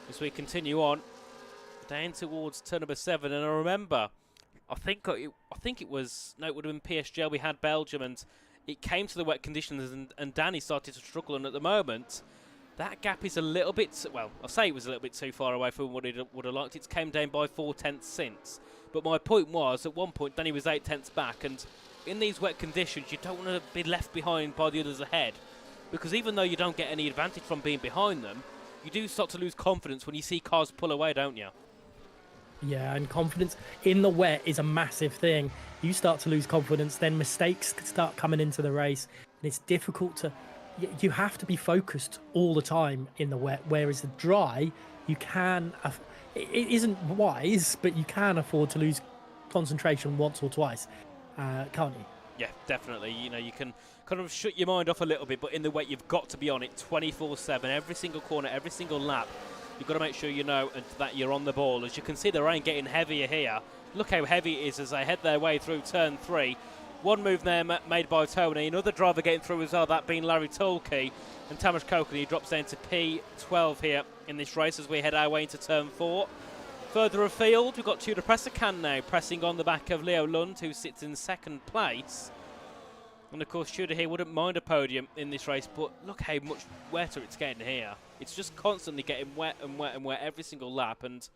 As we continue on down towards turn number 7. And I remember, I think it was, no, it would have been PSGL. We had Belgium and it came to the wet conditions and Danny started to struggle. And at the moment, That gap is a little bit, well, I'll say it was a little bit too far away from what he would have liked. It's came down by 4/10 since. But my point was, at one point, Danny was 8/10 back, and in these wet conditions, you don't want to be left behind by the others ahead. Because even though you don't get any advantage from being behind them, you do start to lose confidence when you see cars pull away, don't you? Yeah, and confidence in the wet is a massive thing. You start to lose confidence, then mistakes start coming into the race, and it's difficult to... You have to be focused all the time in the wet, whereas the dry, you can... It isn't wise, but you can afford to lose concentration once or twice, can't you? Yeah, definitely. You know, you can kind of shut your mind off a little bit, but in the wet, you've got to be on it 24/7, every single corner, every single lap. You've got to make sure you know that you're on the ball. As you can see, the rain getting heavier here. Look how heavy it is as they head their way through turn 3. One move there made by Tony. Another driver getting through as well, that being Larry Tolkey. And Tamas Kokeny drops down to P12 here in this race as we head our way into turn 4. Further afield, we've got Tudor Pressacan now pressing on the back of Leo Lund, who sits in second place. And of course, Tudor here wouldn't mind a podium in this race, but look how much wetter it's getting here. It's just constantly getting wet and wet and wet every single lap. And,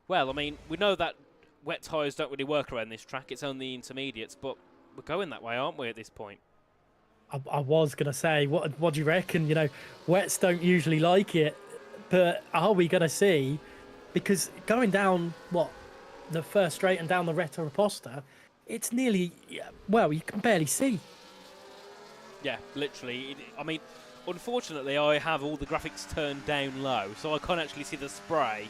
well, I mean, we know that wet tyres don't really work around this track. It's only intermediates, but we're going that way, aren't we, at this point? I was going to say, what do you reckon? You know, wets don't usually like it, but are we going to see? Because going down, the first straight and down the Retta Riposta, it's nearly, well, you can barely see. Yeah, literally. I mean, unfortunately, I have all the graphics turned down low, so I can't actually see the spray.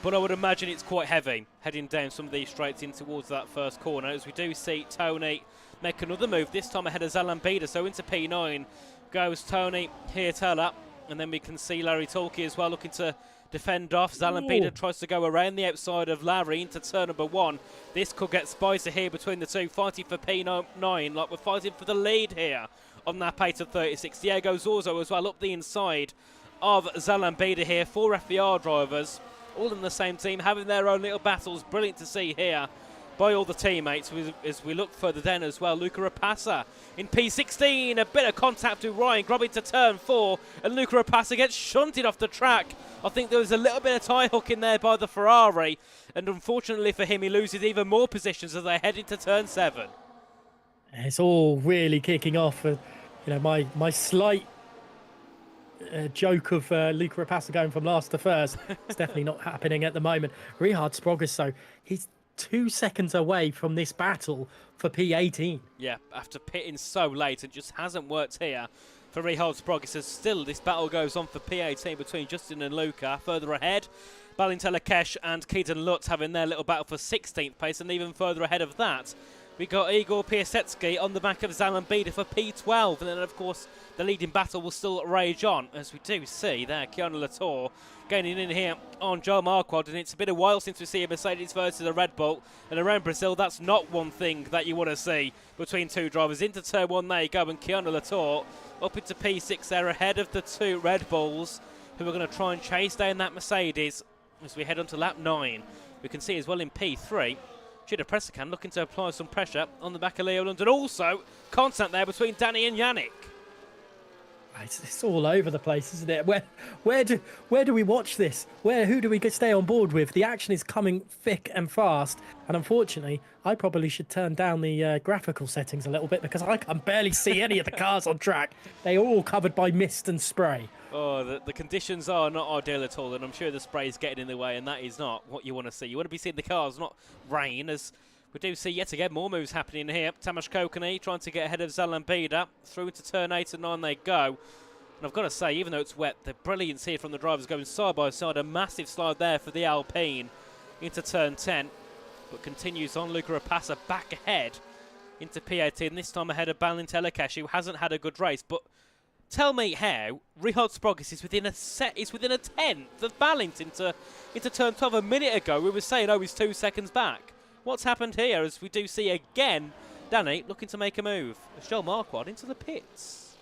But I would imagine it's quite heavy heading down some of these straights in towards that first corner, as we do see Tony make another move, this time ahead of Zalambida. So into P9 goes Tony Hietala, and then we can see Larry Tolkey as well looking to defend off. Zalambida tries to go around the outside of Larry into turn number 1. This could get spicy here between the two, fighting for P9, like we're fighting for the lead here on that pace of 36. Diego Zorzo as well up the inside of Zalambida here. 4 FVR drivers, all in the same team, having their own little battles. Brilliant to see here by all the teammates as we look further down as well. Luca Rapassa in P16, a bit of contact with Ryan, grabbing to turn 4, and Luca Rapassa gets shunted off the track. I think there was a little bit of tie hook in there by the Ferrari, and unfortunately for him, he loses even more positions as they head into turn 7. It's all really kicking off. You know, my slight joke of Luca Rapassa going from last to first is definitely not happening at the moment. Richard Sprogges, so he's 2 seconds away from this battle for P18. Yeah, after pitting so late, it just hasn't worked here for Richard Sprogges. As still this battle goes on for P18 between Justin and Luca. Further ahead, Balintella Kesh and Keaton Lutz having their little battle for 16th place, and even further ahead of that, we got Igor Piasecki on the back of Zalambida for P12, and then of course the leading battle will still rage on, as we do see there Keanu Latour gaining in here on Joe Marquardt, and it's been a while since we see a Mercedes versus a Red Bull, and around Brazil that's not one thing that you want to see between two drivers. Into turn 1 there you go, and Keanu Latour up into P6 there ahead of the 2 Red Bulls, who are going to try and chase down that Mercedes as we head on to lap 9. We can see as well in P3 Tudor Pressacan looking to apply some pressure on the back of Leo Lund, and also contact there between Danny and Yannick. It's all over the place, isn't it? Where do we watch this? Who do we stay on board with? The action is coming thick and fast, and unfortunately, I probably should turn down the graphical settings a little bit because I can barely see any of the cars on track. They are all covered by mist and spray. Oh, the conditions are not ideal at all, and I'm sure the spray is getting in the way, and that is not what you want to see. You want to be seeing the cars, not rain, as we do see yet again more moves happening here. Tamas Kokeny trying to get ahead of Zalambida. Through into turn 8 and 9 they go. And I've got to say, even though it's wet, the brilliance here from the drivers going side by side. A massive slide there for the Alpine into turn 10. But continues on. Luca Rapassa back ahead into P18. This time ahead of Balintella Kesh, who hasn't had a good race. But tell me how Richard Sprogges is within a tenth of Balint into turn 12. A minute ago we were saying, oh, he's 2 seconds back. What's happened here, as we do see again Danny looking to make a move. Joel Marquardt into the pits.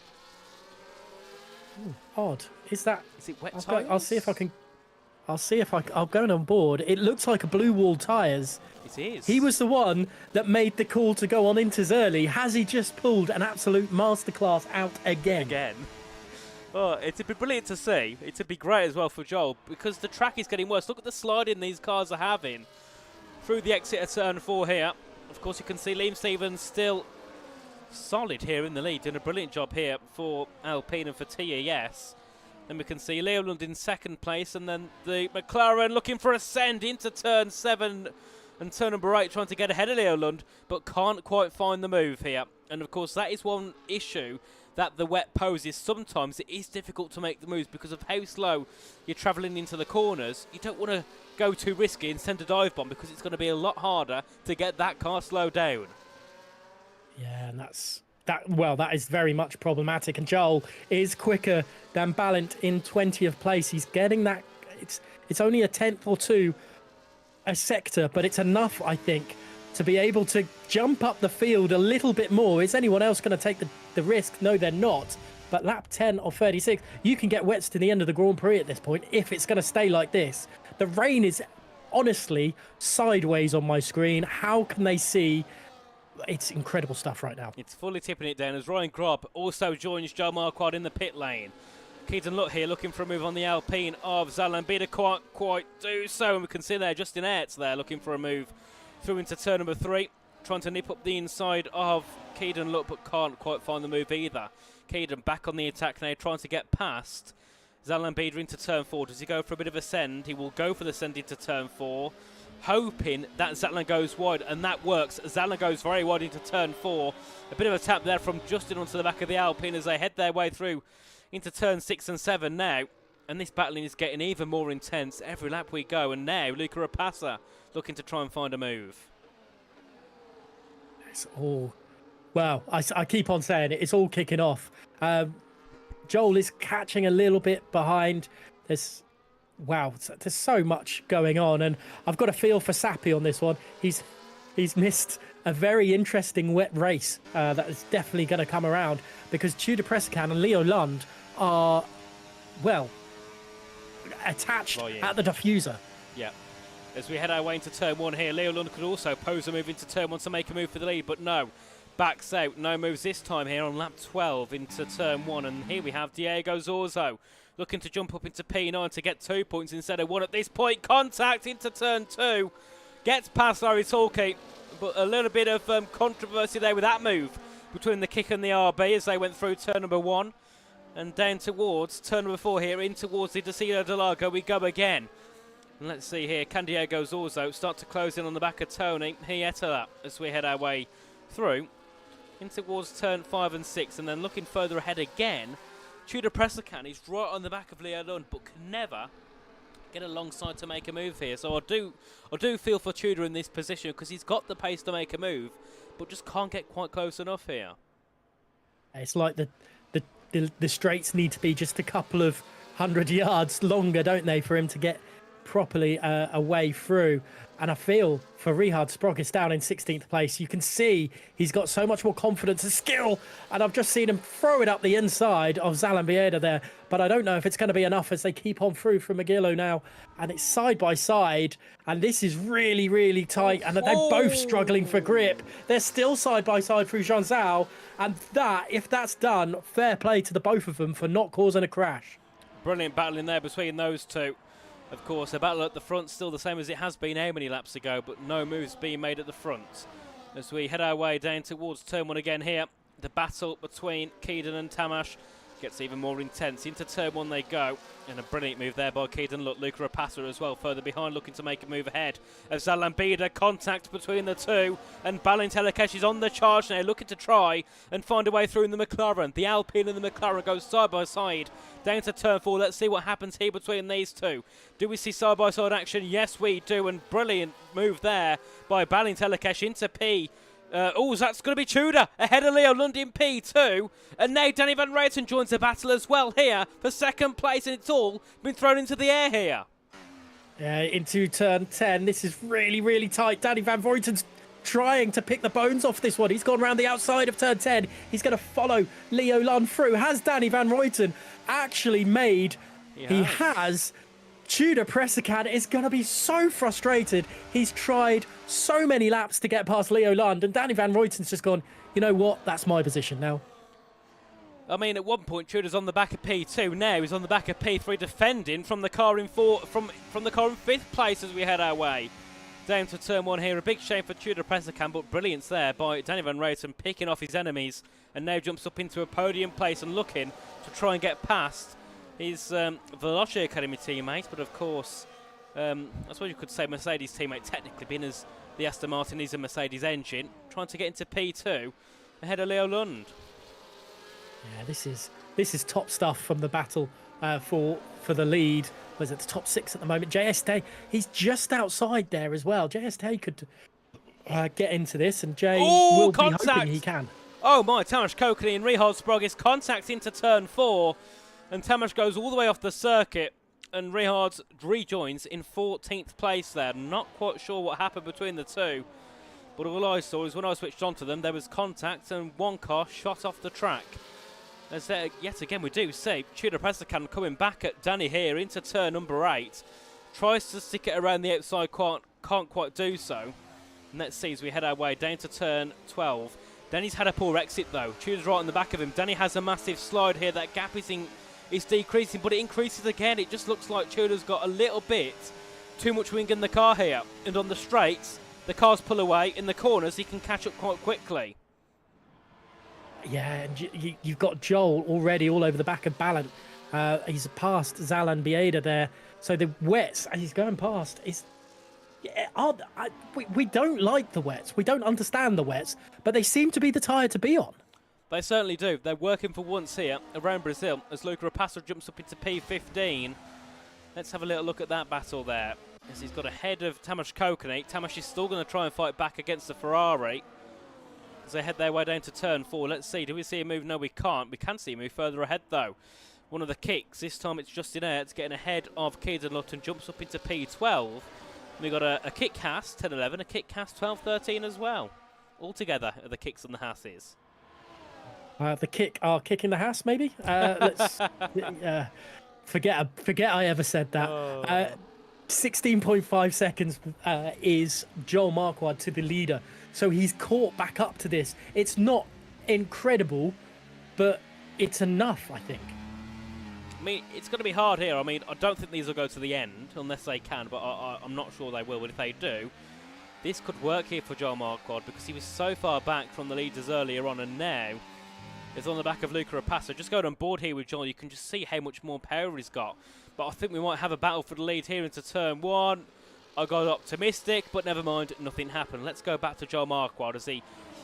Ooh, odd. Is it wet tyres? I'll see if I'll go on board. It looks like a blue wall tyres. It is. He was the one that made the call to go on Inters early. Has he just pulled an absolute masterclass out again? Oh, it'd be brilliant to see. It'd be great as well for Joel because the track is getting worse. Look at the sliding these cars are having through the exit at turn 4 here. Of course, you can see Liam Stevens still solid here in the lead, doing a brilliant job here for Alpine and for TES. Then we can see Leo Lund in second place, and then the McLaren looking for a send into turn 7 and turn number 8, trying to get ahead of Leo Lund, but can't quite find the move here. And of course, that is one issue that the wet poses. Sometimes it is difficult to make the moves because of how slow you're travelling into the corners. You don't want to go too risky and send a dive bomb because it's going to be a lot harder to get that car slowed down. Yeah, and that is very much problematic. And Joel is quicker than Balint in 20th place. He's getting that. It's only a tenth or two a sector, but it's enough, I think, to be able to jump up the field a little bit more. Is anyone else going to take the risk? No, they're not. But lap 10 or 36, you can get wets to the end of the Grand Prix at this point if it's going to stay like this. The rain is honestly sideways on my screen. How can they see? It's incredible stuff right now. It's fully tipping it down as Ryan Grob also joins Joe Marquardt in the pit lane. Keaton Lutt here looking for a move on the Alpine of Zalambida, can't quite do so, and we can see there Justin Aerts there looking for a move through into turn number 3, trying to nip up the inside of Keaton Lutt, but can't quite find the move either. Keaton back on the attack now, trying to get past Zalambida into turn 4. Does he go for a bit of a send? He will go for the send into turn 4, hoping that Zatlan goes wide, and that works. Zatlan goes very wide into turn 4. A bit of a tap there from Justin onto the back of the Alpine as they head their way through into turn 6 and 7 now. And this battling is getting even more intense every lap we go. And now Luca Rapassa looking to try and find a move. It's all... Well, I keep on saying it. It's all kicking off. Joel is catching a little bit behind. There's so much going on. And I've got a feel for Sappi on this one. He's missed a very interesting wet race that is definitely going to come around because Tudor Pressakan and Leo Lund are, well, attached at the diffuser. Yeah. As we head our way into turn 1 here, Leo Lund could also pose a move into turn 1 to make a move for the lead, but no. Backs out. No moves this time here on lap 12 into turn 1. And here we have Diego Zorzo looking to jump up into P9 to get 2 points instead of 1 at this point. Contact into turn 2. Gets past Larry Torquay, but a little bit of controversy there with that move between the kick and the RB as they went through turn number 1 and down towards turn number 4 here, in towards the Desilo de Largo we go again. And let's see here, can Diego Zorzo start to close in on the back of Tony Hietala as we head our way through in towards turn 5 and 6, and then looking further ahead again, Tudor Pressakan is right on the back of Leo Lund, but can never get alongside to make a move here. So I do feel for Tudor in this position because he's got the pace to make a move, but just can't get quite close enough here. It's like the straights need to be just a couple of 100 yards longer, don't they, for him to get properly away through. And I feel for Rihard Sprogis down in 16th place. You can see he's got so much more confidence and skill, and I've just seen him throw it up the inside of Zalambieda there, but I don't know if it's going to be enough as they keep on through from Magillo now, and it's side by side, and this is really, really tight, and they're both struggling for grip. They're still side by side through Jean Zhao, and that, if that's done, fair play to the both of them for not causing a crash. Brilliant battle in there between those two. Of course, the battle at the front still the same as it has been how many laps ago, but no moves being made at the front. As we head our way down towards turn 1 again here, the battle between Keaton and Tamash gets even more intense. Into turn 1 they go, and a brilliant move there by Keaton. Look, Luca Rapassa as well, further behind, looking to make a move ahead of Zalambida. Contact between the two, and Balint Telekesh is on the charge now, looking to try and find a way through in the McLaren. The Alpine and the McLaren go side by side down to turn 4. Let's see what happens here between these two. Do we see side-by-side action? Yes, we do, and brilliant move there by Balint Telekesh into P. That's going to be Tudor ahead of Leo Lund in P2. And now Danny Van Ruyten joins the battle as well here for second place, and it's all been thrown into the air here. Into turn 10. This is really, really tight. Danny Van Ruyten's trying to pick the bones off this one. He's gone around the outside of turn 10. He's going to follow Leo Lund through. Has Danny Van Ruyten actually made... He has. Tudor Pressakan is going to be so frustrated. He's tried so many laps to get past Leo Lund, and Danny Van Ruyten's just gone, you know what, that's my position now. I mean, at one point, Tudor's on the back of P2. Now he's on the back of P3, defending from the car in from the car in 5th place as we head our way down to turn 1 here. A big shame for Tudor Pressicam, but brilliance there by Danny Van Ruyten, picking off his enemies, and now jumps up into a podium place and looking to try and get past his Veloce Academy teammate. But of course, I suppose you could say Mercedes teammate, technically, being as the Aston Martin is a Mercedes engine, trying to get into P2 ahead of Leo Lund. Yeah, this is top stuff from the battle for the lead. Was at the top 6 at the moment. JST, he's just outside there as well. JST could get into this, and Jay will be hoping he can. Oh my, Tamas Kokeny and Rihard Sprogis contact into turn 4, and Tamas goes all the way off the circuit, and Rihard rejoins in 14th place there. Not quite sure what happened between the two, but all I saw is when I switched onto them, there was contact and one car shot off the track. As yet again we do see Tudor Pressicam coming back at Danny here into turn number 8. Tries to stick it around the outside, can't quite do so. And let's see as we head our way down to turn 12. Danny's had a poor exit though. Tudor's right on the back of him. Danny has a massive slide here. That gap is decreasing, but it increases again. It just looks like Tudor's got a little bit too much wing in the car here. And on the straights, the cars pull away. In the corners, he can catch up quite quickly. Yeah, and you've got Joel already all over the back of Ballant. He's past Zalan Bieda there. So the wets, he's going past. We don't like the wets. We don't understand the wets, but they seem to be the tyre to be on. They certainly do. They're working for once here around Brazil as Luca Rapasso jumps up into P15. Let's have a little look at that battle there. As he's got ahead of Tamas Kokeny. Tamas is still going to try and fight back against the Ferrari as they head their way down to turn 4. Let's see, do we see a move? No, we can't. We can see a move further ahead, though. One of the kicks, this time it's Justin Aerts getting ahead of Kiedenlut and jumps up into P12. We got a kick cast, 10-11, a kick cast, 12-13 as well. All together are the kicks on the Hasses. The kick are kicking the Haas, maybe? Let's forget I ever said that. 16.5 seconds is Joel Marquardt to the leader. So he's caught back up to this. It's not incredible, but it's enough, I think. I mean, it's going to be hard here. I mean, I don't think these will go to the end, unless they can, but I'm not sure they will. But if they do, this could work here for Joel Marquardt because he was so far back from the leaders earlier on, and now is on the back of Luca Rapasso. Just going on board here with Joel, you can just see how much more power he's got. But I think we might have a battle for the lead here into turn 1. I got optimistic, but never mind, nothing happened. Let's go back to Joel Marquardt as he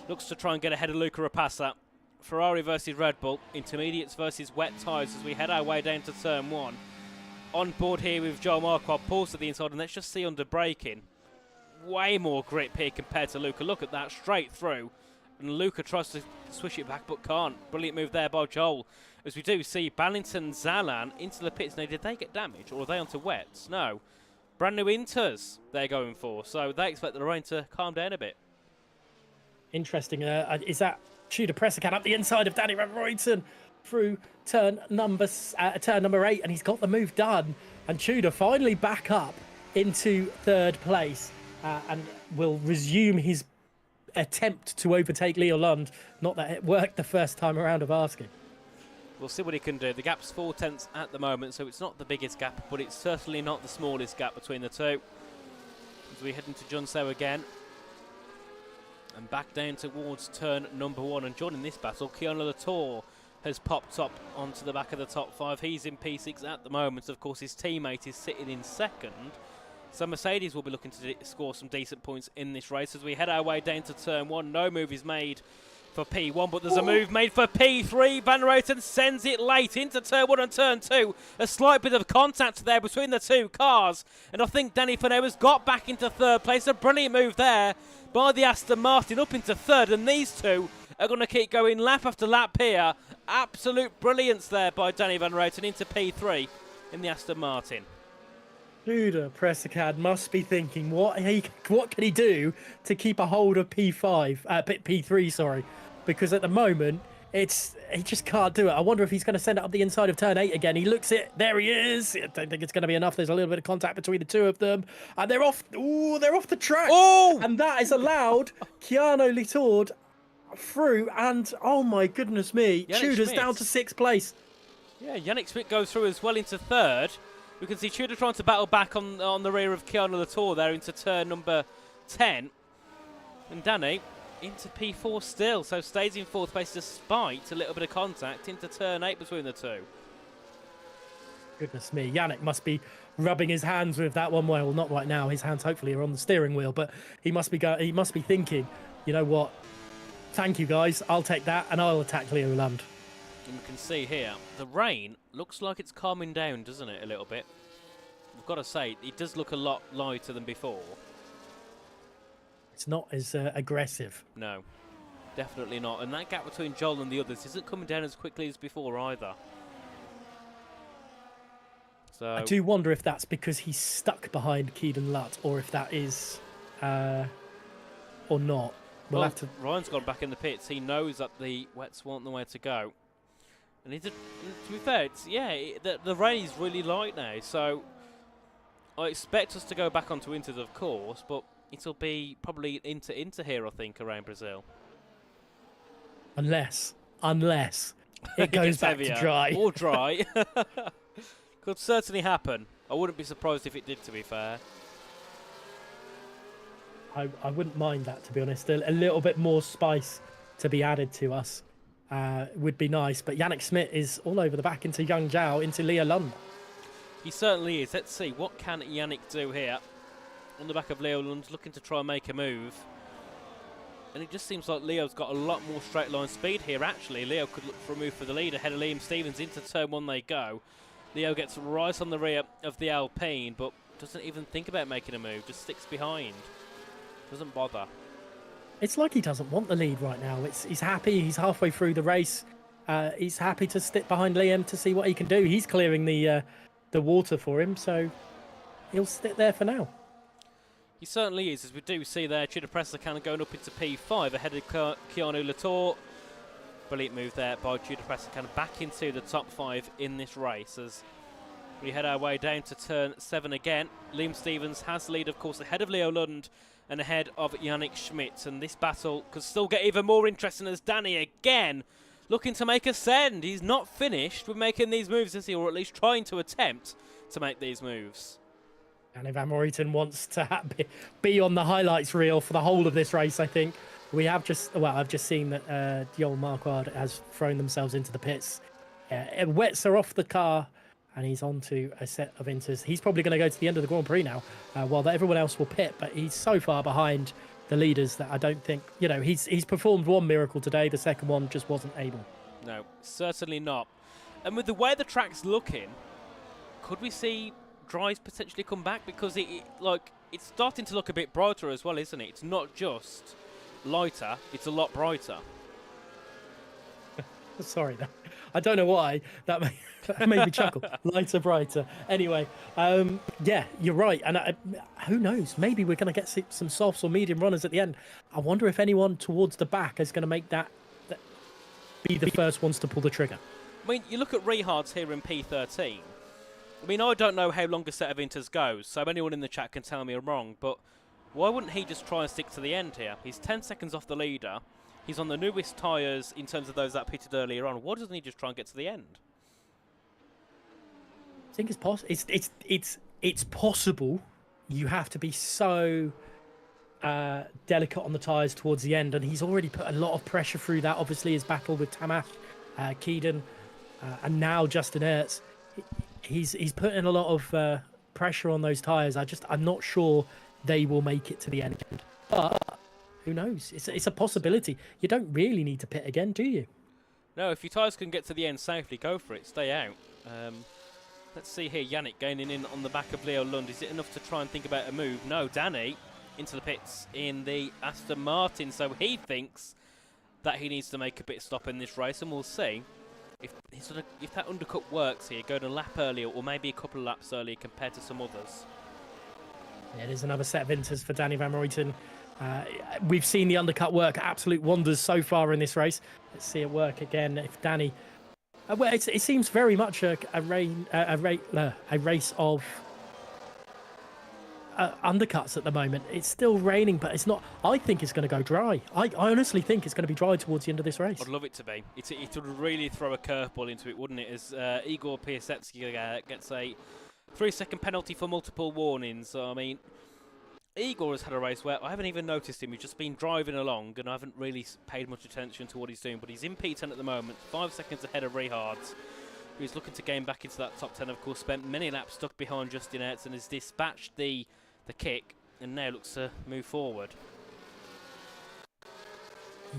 looks to try and get ahead of Luca Rapasso. Ferrari versus Red Bull, intermediates versus wet tyres as we head our way down to turn 1. On board here with Joel Marquardt, pulls to the inside, and let's just see under braking. Way more grip here compared to Luca. Look at that, straight through. And Luca tries to swish it back, but can't. Brilliant move there by Joel. As we do see Ballington Zalan into the pits. Now, did they get damaged, or are they onto wets? No. Brand new Inters they're going for, so they expect the rain to calm down a bit. Interesting. Is that Tudor Pressicam up the inside of Danny Van Ruyten through turn number 8, and he's got the move done. And Tudor finally back up into 3rd place and will resume his attempt to overtake Leo Lund. Not that it worked the first time around of asking. We'll see what he can do. The gap's 4 tenths at the moment, so it's not the biggest gap, but it's certainly not the smallest gap between the two. As we head into Junso again. And back down towards turn number 1. And joining this battle, Keanu Latour has popped up onto the back of the top 5. He's in P6 at the moment. Of course, his teammate is sitting in 2nd. So Mercedes will be looking to score some decent points in this race. As we head our way down to turn 1, no move is made for P1, but there's a move made for P3. Van Ruyten sends it late into turn 1 and turn 2. A slight bit of contact there between the two cars, and I think Danny Fernandez got back into 3rd place. A brilliant move there by the Aston Martin up into 3rd, and these two are going to keep going lap after lap here. Absolute brilliance there by Danny Van Ruyten into P3 in the Aston Martin. Tudor Pressicam must be thinking what can he do to keep a hold of P3, sorry, because at the moment he just can't do it. I wonder if he's going to send it up the inside of turn 8 again. He looks it, there he is. I don't think it's going to be enough. There's a little bit of contact between the two of them, and they're off. Ooh, they're off the track. Oh! And that has allowed Keanu Latour through, and oh my goodness me, Yannick Tudor's Schmidt. down to 6th place. Yeah, Yannick Schmidt goes through as well into 3rd. We can see Tudor trying to battle back on the rear of Keanu Latour there into turn number 10. And Danny into P4 still, so stays in 4th place despite a little bit of contact into turn 8 between the two. Goodness me, Yannick must be rubbing his hands with that one. Well, not right now. His hands hopefully are on the steering wheel, but he must be thinking, you know what? Thank you guys. I'll take that, and I'll attack Leo Lund. And we can see here the rain looks like it's calming down, doesn't it? A little bit. I've got to say, it does look a lot lighter than before. It's not as aggressive. No, definitely not. And that gap between Joel and the others isn't coming down as quickly as before either. So I do wonder if that's because he's stuck behind Keedan Lutt, or if that is, or not. We'll have to. Ryan's gone back in the pits. He knows that the wets want the way to go. And to be fair, the rain is really light now, so I expect us to go back onto Inters, of course, but it'll be probably into here, I think, around Brazil. Unless it goes back to dry. Or dry. Could certainly happen. I wouldn't be surprised if it did, to be fair. I wouldn't mind that, to be honest. A little bit more spice to be added to us would be nice. But Yannick Schmidt is all over the back into Young Zhao, into Leo Lund. He certainly is. Let's see, what can Yannick do here? On the back of Leo Lund, looking to try and make a move. And it just seems like Leo's got a lot more straight line speed here, actually. Leo could look for a move for the lead ahead of Liam Stevens. Into turn 1 they go. Leo gets right on the rear of the Alpine, but doesn't even think about making a move, just sticks behind. Doesn't bother. It's like he doesn't want the lead right now. He's happy. He's halfway through the race. He's happy to stick behind Liam to see what he can do. He's clearing the water for him, so he'll stick there for now. He certainly is, as we do see there. Tudor Pressler kind of going up into P5 ahead of Keanu Latour. Brilliant move there by Tudor Pressler, kind of back into the top 5 in this race as we head our way down to turn 7 again. Liam Stevens has the lead, of course, ahead of Leo Lund and ahead of Yannick Schmidt. And this battle could still get even more interesting as Danny again looking to make a send. He's not finished with making these moves, is he? Or at least trying to attempt to make these moves. Danny Van Morrison wants to be on the highlights reel for the whole of this race, I think. We have I've just seen that Joel Marquardt has thrown themselves into the pits. Wets are off the car, and he's on to a set of Inters. He's probably going to go to the end of the Grand Prix now, while everyone else will pit, but he's so far behind the leaders that I don't think, he's performed one miracle today, the second one just wasn't able. No, certainly not. And with the way the track's looking, could we see dries potentially come back? Because it's starting to look a bit brighter as well, isn't it? It's not just lighter, it's a lot brighter. Sorry, I don't know why that made me chuckle. Lighter, brighter. Anyway, yeah, you're right. And who knows? Maybe we're going to get some softs or medium runners at the end. I wonder if anyone towards the back is going to make that be the first ones to pull the trigger. I mean, you look at Rehards here in P13. I mean, I don't know how long a set of Inters goes, so anyone in the chat can tell me I'm wrong, but why wouldn't he just try and stick to the end here? He's 10 seconds off the leader. He's on the newest tyres in terms of those that pitted earlier on. Why doesn't he just try and get to the end? I think it's possible. It's possible. You have to be so delicate on the tyres towards the end, and he's already put a lot of pressure through that. Obviously, his battle with Tamas, Keedan, and now Justin Ertz. He's putting a lot of pressure on those tyres. I'm not sure they will make it to the end, but who knows? It's a possibility. You don't really need to pit again, do you? No, if your tyres can get to the end safely, go for it. Stay out. Let's see here. Yannick gaining in on the back of Leo Lund. Is it enough to try and think about a move? No, Danny into the pits in the Aston Martin. So he thinks that he needs to make a pit stop in this race, and we'll see if that undercut works here, going a lap earlier or maybe a couple of laps earlier compared to some others. Yeah, there's another set of Inters for Danny Van Morrison. We've seen the undercut work absolute wonders so far in this race. Let's see it work again. If Danny, well, it seems very much a race of undercuts at the moment. It's still raining, but it's not. I think it's going to go dry. I honestly think it's going to be dry towards the end of this race. I'd love it to be. It would really throw a curveball into it, wouldn't it? As Igor Piasecki gets a 3-second penalty for multiple warnings. So, I mean, Igor has had a race where I haven't even noticed him. He's just been driving along, and I haven't really paid much attention to what he's doing. But he's in P10 at the moment, 5 seconds ahead of Rehards, who's looking to gain back into that top 10. Of course, spent many laps stuck behind Justin Ertz and has dispatched the kick, and now looks to move forward.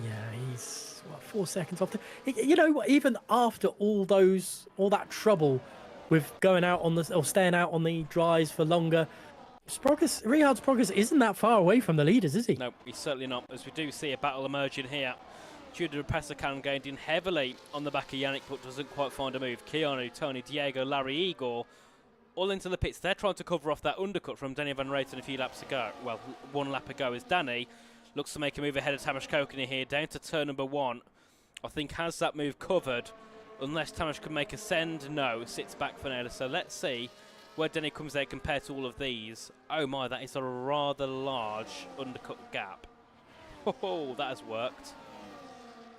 Yeah, he's 4 seconds off. You know, even after all that trouble with going out on or staying out on the dries for longer, Rihard's progress isn't that far away from the leaders, is he? No, he's certainly not. As we do see a battle emerging here. Judah Pessacan gained in heavily on the back of Yannick, but doesn't quite find a move. Keanu, Tony, Diego, Larry, Igor, all into the pits. They're trying to cover off that undercut from Danny Van Reyten a few laps ago. Well, 1 lap ago, as Danny looks to make a move ahead of Tamas Kokinen here, down to turn number 1. I think has that move covered, unless Tamas can make a send. No, sits back for now. So let's see where Danny comes out compared to all of these. Oh my, that is a rather large undercut gap. Oh, that has worked.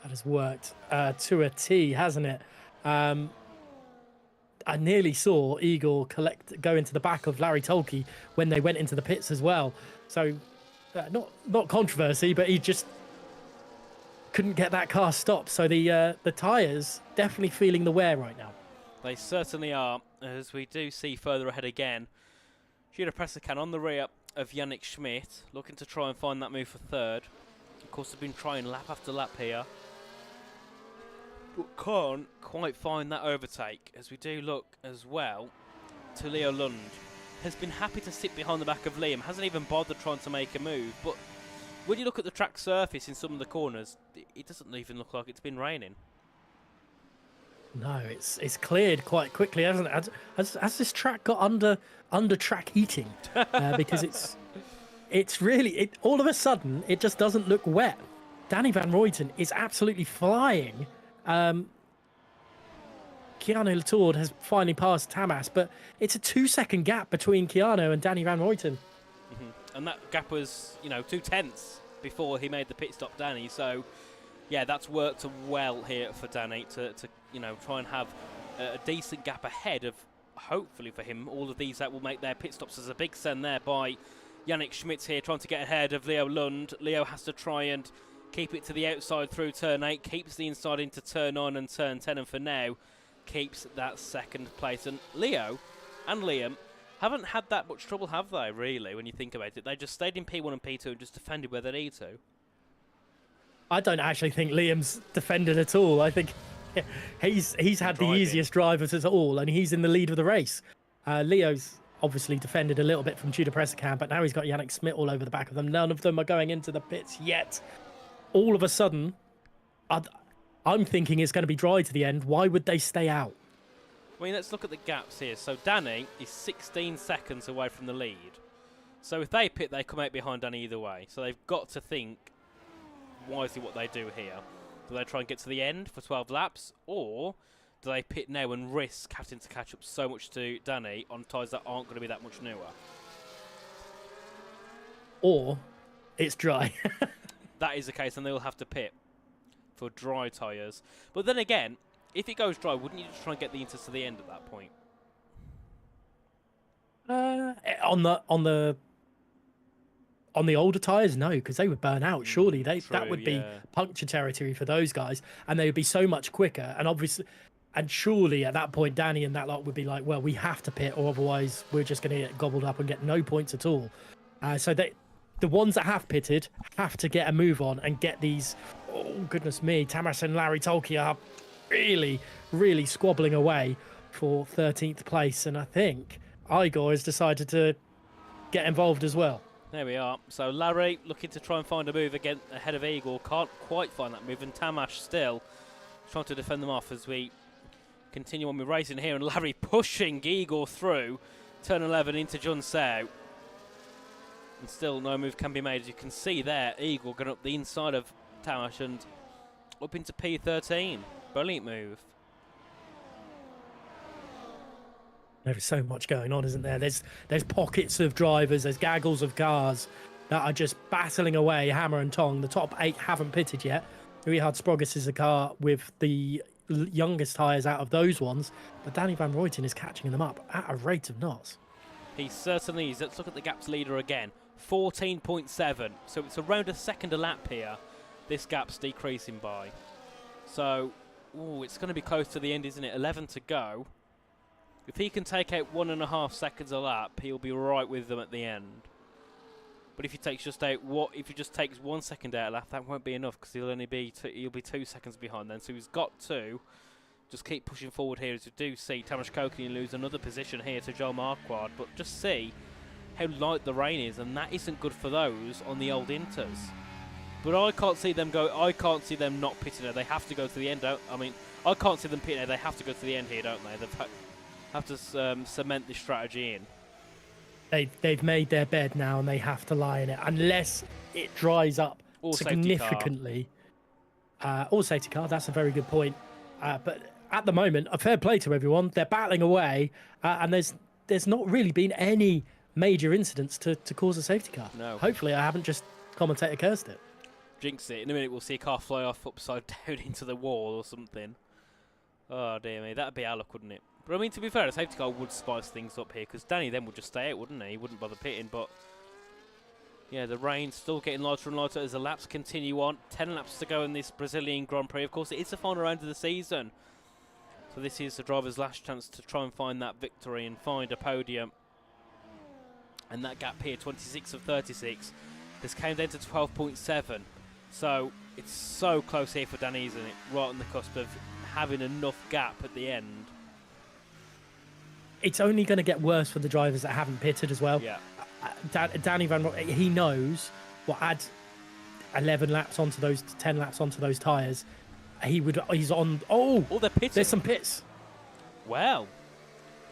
That has worked to a T, hasn't it? I nearly saw Igor go into the back of Larry Tolke when they went into the pits as well. So, not controversy, but he just couldn't get that car stopped. So the tyres definitely feeling the wear right now. They certainly are, as we do see further ahead again. Judah Pessacan on the rear of Yannick Schmidt, looking to try and find that move for third. Of course, they've been trying lap after lap here, but can't quite find that overtake. As we do look as well to Leo Lund, has been happy to sit behind the back of Liam, hasn't even bothered trying to make a move. But when you look at the track surface in some of the corners, it doesn't even look like it's been raining. No, it's cleared quite quickly, hasn't it? Has this track got under track heating? Because it's really all of a sudden it just doesn't look wet. Danny Van Ruyten is absolutely flying. Keanu Latour has finally passed Tamas, but it's a 2-second gap between Keanu and Danny Van Ruyten. And that gap was, 2/10 before he made the pit stop, Danny. So, yeah, that's worked well here for Danny to try and have a decent gap ahead of, hopefully for him, all of these that will make their pit stops. There's a big send there by Yannick Schmitz here, trying to get ahead of Leo Lund. Leo has to try and keep it to the outside through turn 8, keeps the inside into turn 9 and turn 10, and for now, keeps that second place. And Leo and Liam haven't had that much trouble, have they, really, when you think about it? They just stayed in P1 and P2 and just defended where they need to. I don't actually think Liam's defended at all. I think he's had the easiest drivers at all, and he's in the lead of the race. Leo's obviously defended a little bit from Judah Pressekamp, but now he's got Yannick Schmidt all over the back of them. None of them are going into the pits yet. All of a sudden, I'm thinking it's going to be dry to the end. Why would they stay out? I mean, let's look at the gaps here. So Danny is 16 seconds away from the lead. So if they pit, they come out behind Danny either way. So they've got to think wisely what they do here. Do they try and get to the end for 12 laps, or do they pit now and risk having to catch up so much to Danny on tyres that aren't going to be that much newer? Or it's dry. That is the case, and they'll have to pit for dry tyres. But then again, if it goes dry, wouldn't you just try and get the Inters to the end at that point? On the older tyres, no, because they would burn out. Surely that would be puncture territory for those guys, and they would be so much quicker. And obviously, and surely at that point, Danny and that lot would be like, well, we have to pit, or otherwise we're just going to get gobbled up and get no points at all. So the ones that have pitted have to get a move on and get these. Oh goodness me, Tamas and Larry Tolke are really, really squabbling away for 13th place, and I think Igor has decided to get involved as well. There we are. So Larry looking to try and find a move again ahead of Igor. Can't quite find that move, and Tamas still trying to defend them off as we continue on with racing here. And Larry pushing Igor through turn 11 into John Sow. And still no move can be made. As you can see there, Igor going up the inside of Tamas and up into P13. Brilliant move. There is so much going on, isn't there? There's pockets of drivers, there's gaggles of cars that are just battling away, hammer and tong. The top 8 haven't pitted yet. Richard Sprogis is a car with the youngest tyres out of those ones, but Danny Van Ruyten is catching them up at a rate of knots. He certainly is. Let's look at the gap's leader again. 14.7. So it's around a second a lap here. This gap's decreasing by. So, it's going to be close to the end, isn't it? 11 to go. If he can take out 1.5 seconds a lap, he'll be right with them at the end. But if he takes if he just takes 1 second out a lap, that won't be enough because he'll be 2 seconds behind then. So he's got to just keep pushing forward here, as we do see Tamas Kokinen lose another position here to Joel Marquardt. But just see how light the rain is, and that isn't good for those on the old Inters. But I can't see them not pitting it. They have to go to the end. I can't see them pitting it. They have to go to the end here, don't they? They have to cement this strategy in. They've made their bed now, and they have to lie in it unless it dries up Or significantly. Or safety car. That's a very good point. But at the moment, a fair play to everyone. They're battling away, and there's not really been any major incidents to cause a safety car. No. Hopefully, I haven't just commentator cursed it. Jinx it. In a minute, we'll see a car fly off upside down into the wall or something. Oh, dear me. That'd be our luck, wouldn't it? But, I mean, to be fair, a safety car would spice things up here because Danny then would just stay out, wouldn't he? He wouldn't bother pitting, but... Yeah, the rain's still getting lighter and lighter as the laps continue on. 10 laps to go in this Brazilian Grand Prix. Of course, it is the final round of the season. So this is the driver's last chance to try and find that victory and find a podium. And that gap here, 26 of 36, has came down to 12.7. So it's so close here for Danny, isn't it? Right on the cusp of having enough gap at the end. It's only going to get worse for the drivers that haven't pitted as well. Yeah. Danny Van Ruyten, he knows what adds 11 laps onto those, 10 laps onto those tyres. He's on. Oh, they're pitting. There's some pits. Well,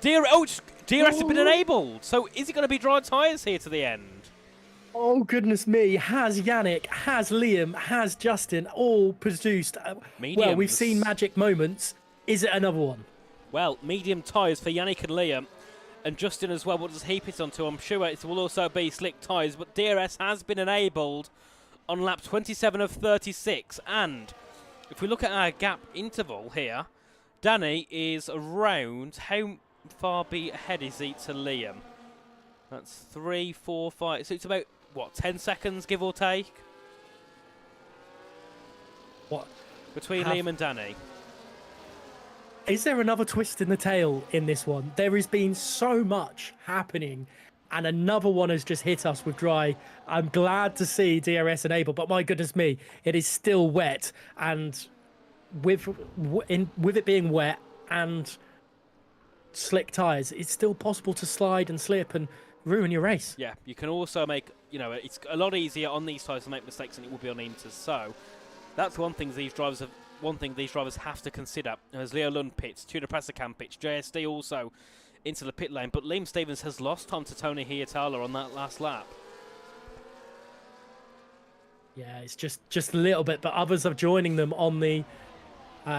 DRS has been enabled. So is it going to be dry tyres here to the end? Oh, goodness me. Has Yannick, has Liam, has Justin all produced? Well, we've seen magic moments. Is it another one? Well, medium tyres for Yannick and Liam. And Justin as well, what does he pit onto? I'm sure it will also be slick tyres. But DRS has been enabled on lap 27 of 36. And if we look at our gap interval here, Danny is around, how far ahead is he to Liam? That's 3, 4, 5. So it's about, what, 10 seconds, give or take? What? Between Liam and Danny. Is there another twist in the tail in this one? There has been so much happening, and another one has just hit us with dry. I'm glad to see DRS enabled, but my goodness me, it is still wet, and with it being wet and slick tyres, it's still possible to slide and slip and ruin your race. Yeah, you can also make, it's a lot easier on these tyres to make mistakes than it would be on Inters. So that's one thing these drivers have to consider. As Leo Lund pits, Tudor Pressacam pits, JSD also into the pit lane. But Liam Stevens has lost time to Tony Hietala on that last lap. Yeah, it's just a little bit, but others are joining them on the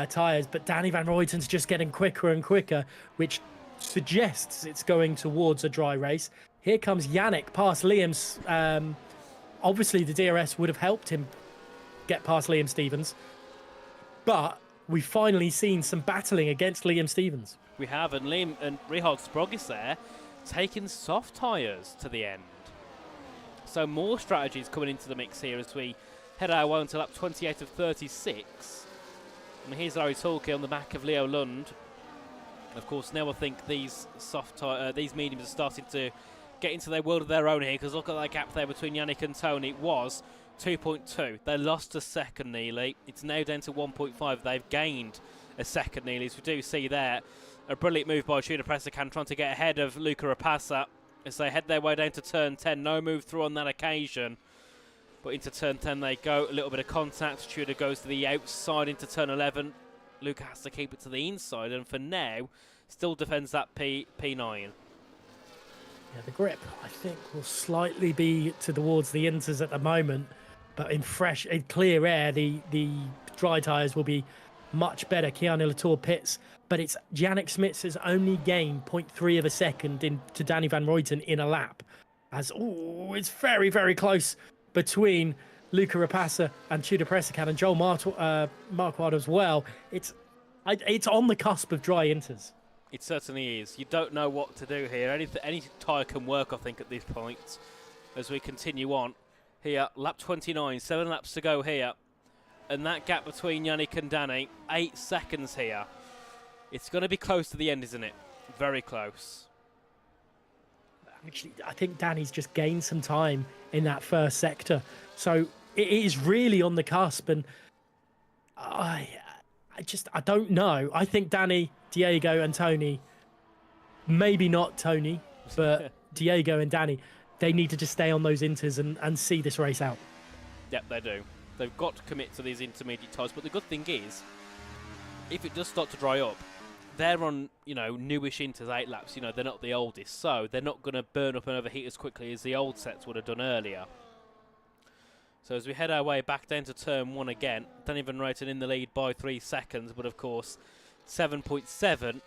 tyres. But Danny Van Ruyten's just getting quicker and quicker, which suggests it's going towards a dry race. Here comes Yannick past Liam's. Obviously, the DRS would have helped him get past Liam Stevens. But we've finally seen some battling against Liam Stevens. We have, and Liam and Richard Sprogis there taking soft tyres to the end. So more strategies coming into the mix here as we head our way until lap 28 of 36. And here's Larry Tulke on the back of Leo Lund. Of course, now I think these these mediums are starting to get into their world of their own here, because look at that gap there between Yannick and Tony. It was 2.2. They lost a second nearly. It's now down to 1.5. They've gained a second nearly, as we do see there. A brilliant move by Tudor Pressacam trying to get ahead of Luca Rapassa as they head their way down to turn 10. No move through on that occasion. But into turn 10 they go. A little bit of contact. Tudor goes to the outside into turn 11. Luca has to keep it to the inside, and for now, still defends that P9. Yeah, the grip, I think, will slightly be towards the Inters at the moment. But in clear air, the dry tyres will be much better. Keanu Latour pits, but it's Yannick Smits has only gained 0.3 of a second into Danny Van Ruyten in a lap. As it's very, very close between Luca Rapassa and Tudor Pressacan and Joel Marquardt as well. It's on the cusp of dry inters. It certainly is. You don't know what to do here. Any tyre can work, I think, at this point. As we continue on here, lap 29, 7 laps to go here. And that gap between Yannick and Danny, 8 seconds here. It's going to be close to the end, isn't it? Very close. Actually, I think Danny's just gained some time in that first sector. So it is really on the cusp. And I don't know. I think Danny, Diego and Tony, maybe not Tony, but Diego and Danny, they need to just stay on those inters and see this race out. Yep, they do. They've got to commit to these intermediate tyres. But the good thing is, if it does start to dry up, they're on, newish inters, 8 laps. They're not the oldest. So they're not going to burn up and overheat as quickly as the old sets would have done earlier. So as we head our way back down to turn 1 again, Danny Van Ruyten in the lead by 3 seconds. But of course, 7.7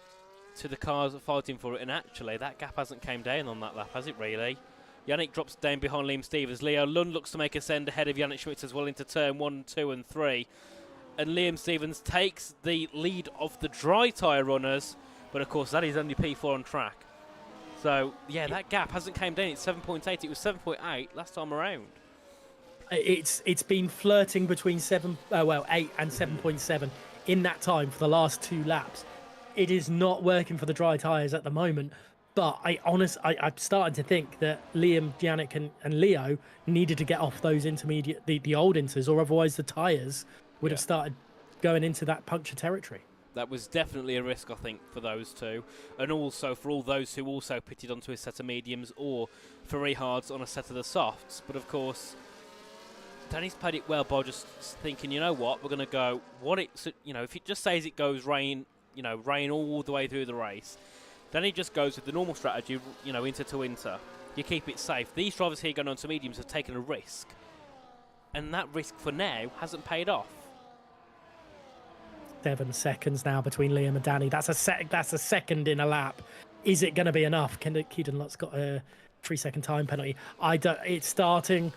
to the cars fighting for it. And actually, that gap hasn't came down on that lap, has it really? Yannick drops down behind Liam Stevens. Leo Lund looks to make a send ahead of Yannick Schmitz as well into turn 1, 2 and 3. And Liam Stevens takes the lead of the dry tyre runners. But of course, that is only P4 on track. So, yeah, that gap hasn't came down. It's 7.8. It was 7.8 last time around. It's been flirting between 8 and 7.7 in that time for the last 2 laps. It is not working for the dry tyres at the moment. But I'm starting to think that Liam, Yannick and Leo needed to get off those intermediate, the old inters, or otherwise the tyres would have started going into that puncture territory. That was definitely a risk, I think, for those two. And also for all those who also pitted onto a set of mediums or for rehards on a set of the softs. But of course, Danny's played it well by just thinking, you know what, we're going to go, if it just says it goes rain all the way through the race, then he just goes with the normal strategy, inter to inter. You keep it safe. These drivers here going on to mediums have taken a risk. And that risk for now hasn't paid off. 7 seconds now between Liam and Danny. That's a second in a lap. Is it going to be enough? Keaton Lott's got a 3-second time penalty. It's starting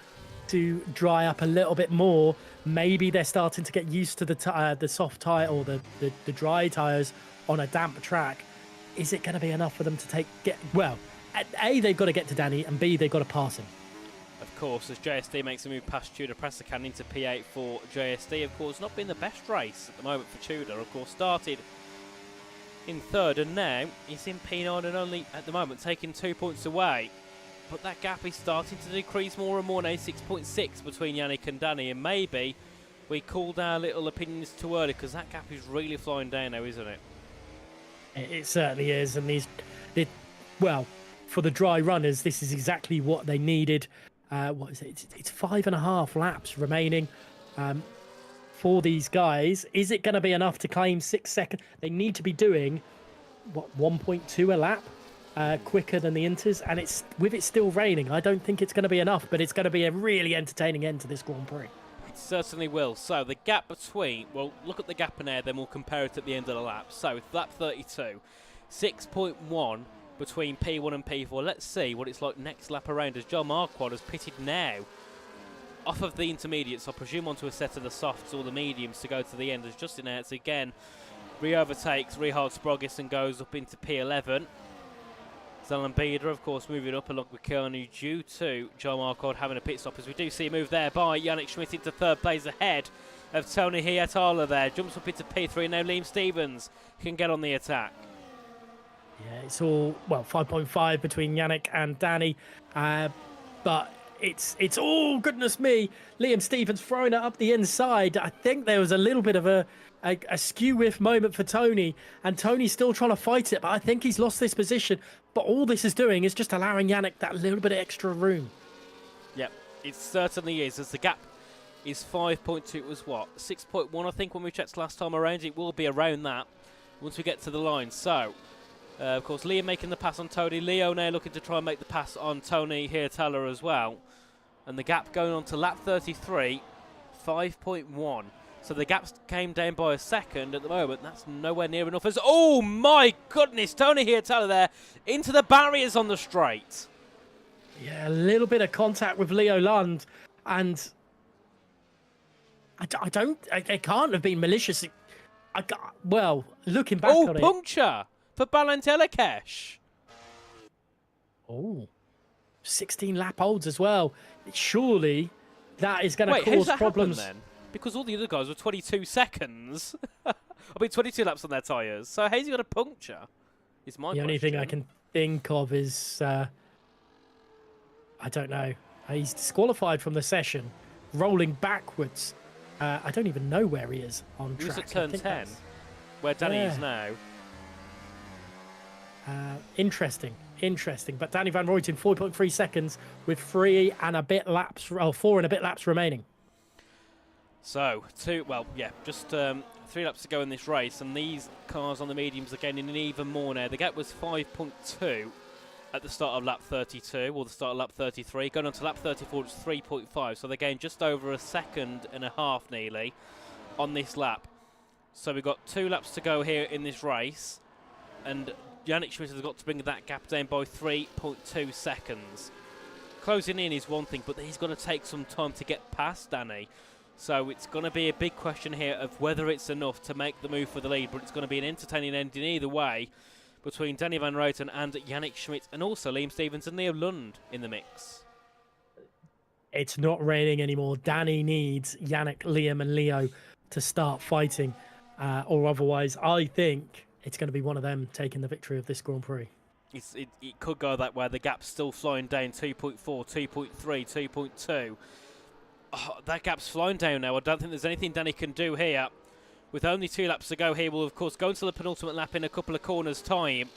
to dry up a little bit more. Maybe they're starting to get used to the soft tyre or the dry tyres on a damp track. Is it going to be enough for them to A, they've got to get to Danny, and B, they've got to pass him. Of course, as JSD makes a move past Tudor Pressacan into P8 for JSD, of course, not been the best race at the moment for Tudor. Of course, started in 3rd, and now he's in P9 and only, at the moment, taking 2 points away. But that gap is starting to decrease more and more now, 6.6 between Yannick and Danny, and maybe we called our little opinions too early, because that gap is really flying down now, isn't it? It certainly is, and for the dry runners, this is exactly what they needed. What is it? It's 5.5 laps remaining for these guys. Is it going to be enough to claim 6 seconds? They need to be doing 1.2 a lap quicker than the inters, and with it still raining, I don't think it's going to be enough. But it's going to be a really entertaining end to this Grand Prix. It certainly will. So the gap between, look at the gap in there, then we'll compare it at the end of the lap. So with lap 32, 6.1 between P1 and P4. Let's see what it's like next lap around, as Joel Marquardt has pitted now off of the intermediates, I presume onto a set of the softs or the mediums to go to the end, as Justin Ertz again re-overtakes Richard Sprogis and goes up into P11. Zelen Bieder, of course, moving up along with Kearney due to Joel Marquardt having a pit stop, as we do see a move there by Yannick Schmidt into 3rd place ahead of Tony Hietala there. Jumps up into P3, now Liam Stevens can get on the attack. Yeah, it's all, 5.5 between Yannick and Danny, but it's all, goodness me, Liam Stevens throwing it up the inside. I think there was a little bit of a skew whiff moment for Tony, and Tony's still trying to fight it, but I think he's lost this position. But all this is doing is just allowing Yannick that little bit of extra room. Yep, it certainly is, as the gap is 5.2. It was 6.1, I think, when we checked last time around. It will be around that once we get to the line. So, of course, Liam making the pass on Tony. Leo now looking to try and make the pass on Tony Hietala as well. And the gap going on to lap 33, 5.1. So the gap came down by a second at the moment. That's nowhere near enough. As oh my goodness, Tony Hietala there into the barriers on the straight. Yeah, a little bit of contact with Leo Lund, and it can't have been malicious. Well, looking back on it. Oh, puncture for Balintelekesh. Oh, 16 lap holds as well. Surely that is going to cause How's that problems. then? Because all the other guys were 22 seconds. I mean, 22 laps on their tyres. So how's he got a puncture? Is my The only thing I can think of is, I don't know. He's disqualified from the session, rolling backwards. I don't even know where he is on track. He was at turn 10, where Danny is now. Interesting. But Danny Van Ruyten, 4.3 seconds with 4 and a bit laps remaining. So, just 3 laps to go in this race, and these cars on the mediums are gaining even more now. The gap was 5.2 at the start of lap 32, or the start of lap 33. Going on to lap 34, it's 3.5, so they gained just over a second and a half nearly on this lap. So we've got 2 laps to go here in this race, and Yannick Schmidt has got to bring that gap down by 3.2 seconds. Closing in is one thing, but he's got to take some time to get past Danny. So it's going to be a big question here of whether it's enough to make the move for the lead, but it's going to be an entertaining ending either way between Danny Van Ruyten and Yannick Schmidt, and also Liam Stevens and Leo Lund in the mix. It's not raining anymore. Danny needs Yannick, Liam and Leo to start fighting, or otherwise I think it's going to be one of them taking the victory of this Grand Prix. It could go that way. The gap's still flying down, 2.4, 2.3, 2.2. Oh, that gap's flying down now. I don't think there's anything Danny can do here. With only 2 laps to go here, we'll of course go into the penultimate lap in a couple of corners' time.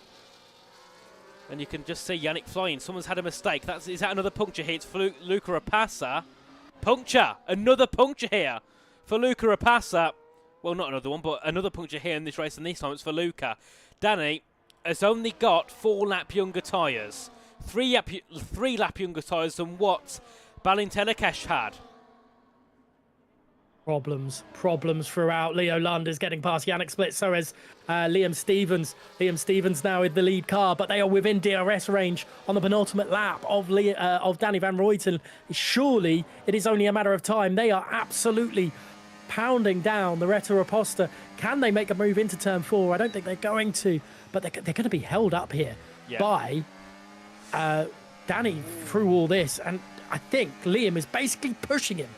And you can just see Yannick flying. Someone's had a mistake. Is that another puncture here? It's for Luca Rapassa. Puncture! Another puncture here for Luca Rapassa. Well, not another one, but another puncture here in this race, and this time it's for Luca. Danny has only got 4 lap younger tyres. 3 lap younger tyres than what Balintelekesh had. Problems throughout. Leo Lund is getting past Yannick Split, so is Liam Stevens. Liam Stevens now in the lead car, but they are within DRS range on the penultimate lap of Danny Van Ruyten. Surely it is only a matter of time. They are absolutely pounding down the Retta Reposta. Can they make a move into turn 4? I don't think they're going to, but they're going to be held up here by Danny through all this, and I think Liam is basically pushing him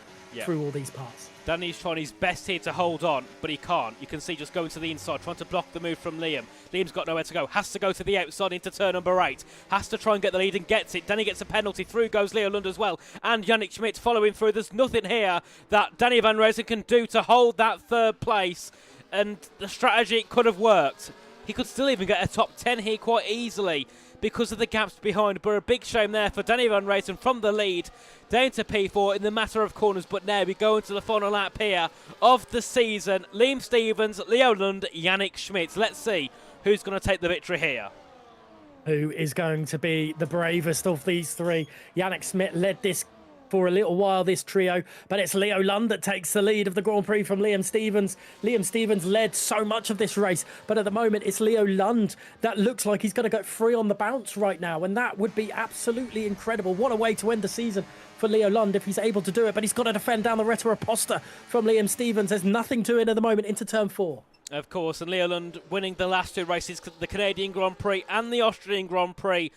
through all these parts. Danny's trying his best here to hold on, but he can't. You can see just going to the inside, trying to block the move from Liam. Liam's got nowhere to go. Has to go to the outside into turn number 8. Has to try and get the lead and gets it. Danny gets a penalty. Through goes Leo Lund as well. And Yannick Schmidt following through. There's nothing here that Danny Van Ruyten can do to hold that 3rd place. And the strategy could have worked. He could still even get a top 10 here quite easily because of the gaps behind. But a big shame there for Danny Van Ruyten from the lead down to P4 in the matter of corners. But now we go into the final lap here of the season. Liam Stevens, Leo Lund, Yannick Schmidt. Let's see who's going to take the victory here. Who is going to be the bravest of these 3? Yannick Schmidt led this for a little while, this trio, but it's Leo Lund that takes the lead of the Grand Prix from Liam Stevens. Liam Stevens led so much of this race, but at the moment it's Leo Lund that looks like he's going to go free on the bounce right now, and that would be absolutely incredible. What a way to end the season for Leo Lund if he's able to do it, but he's got to defend down the Retta Reposta from Liam Stevens. There's nothing to it at the moment into turn 4. Of course, and Leo Lund winning the last 2 races, the Canadian Grand Prix and the Austrian Grand Prix,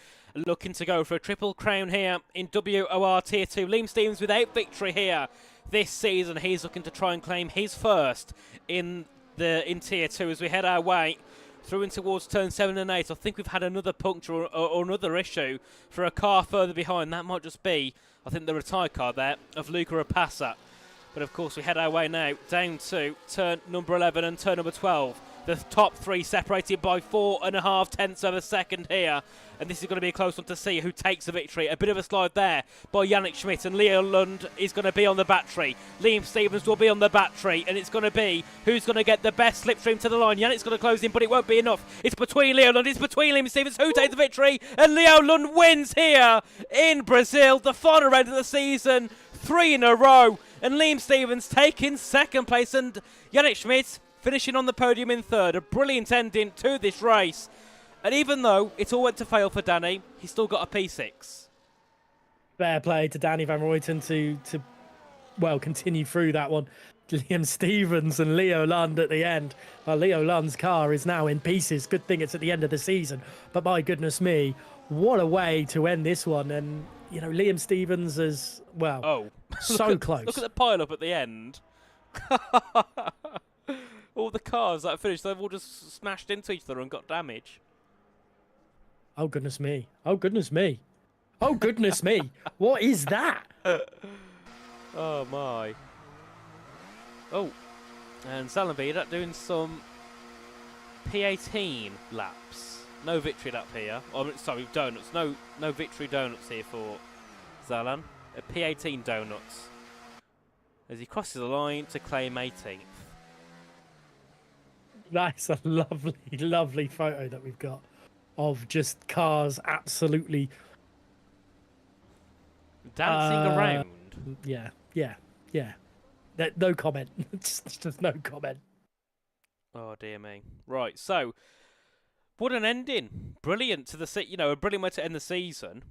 looking to go for a triple crown here in WOR Tier 2. Liam Stevens without victory here this season. He's looking to try and claim his first in Tier 2 as we head our way through and towards turn 7 and 8. I think we've had another puncture or another issue for a car further behind. That might just be, I think, the retired car there of Luca Rapassa. But of course we head our way now down to turn number 11 and turn number 12. The top 3 separated by 4.5 tenths of a second here. And this is going to be a close one to see who takes the victory. A bit of a slide there by Yannick Schmidt, and Leo Lund is going to be on the battery. Liam Stevens will be on the battery, and it's going to be who's going to get the best slipstream to the line. Yannick's going to close in, but it won't be enough. It's between Leo Lund, it's between Liam Stevens. Who takes the victory? And Leo Lund wins here in Brazil. The final round of the season, 3 in a row. And Liam Stevens taking second place, and Yannick Schmidt finishing on the podium in third. A brilliant ending to this race. And even though it all went to fail for Danny, he still got a P6. Fair play to Danny Van Ruyten to well, continue through that one. Liam Stevens and Leo Lund at the end. Well, Leo Lund's car is now in pieces. Good thing it's at the end of the season. But my goodness me, what a way to end this one. And, you know, Liam Stevens is, well, so close. Look at the pile up at the end. All the cars that finished, they've all just smashed into each other and got damage. Oh, goodness me. Oh, goodness me. Oh, goodness me. What is that? Oh, my. Oh, and Salenvida doing some P18 laps. No victory lap here. Oh, sorry, donuts. No victory donuts here for Zalan. P18 donuts. As he crosses the line to claim 18th. That's a lovely, lovely photo that we've got of just cars absolutely dancing around. Yeah. No comment. Just no comment. Oh dear me. Right, so what an ending! Brilliant to the a brilliant way to end the season.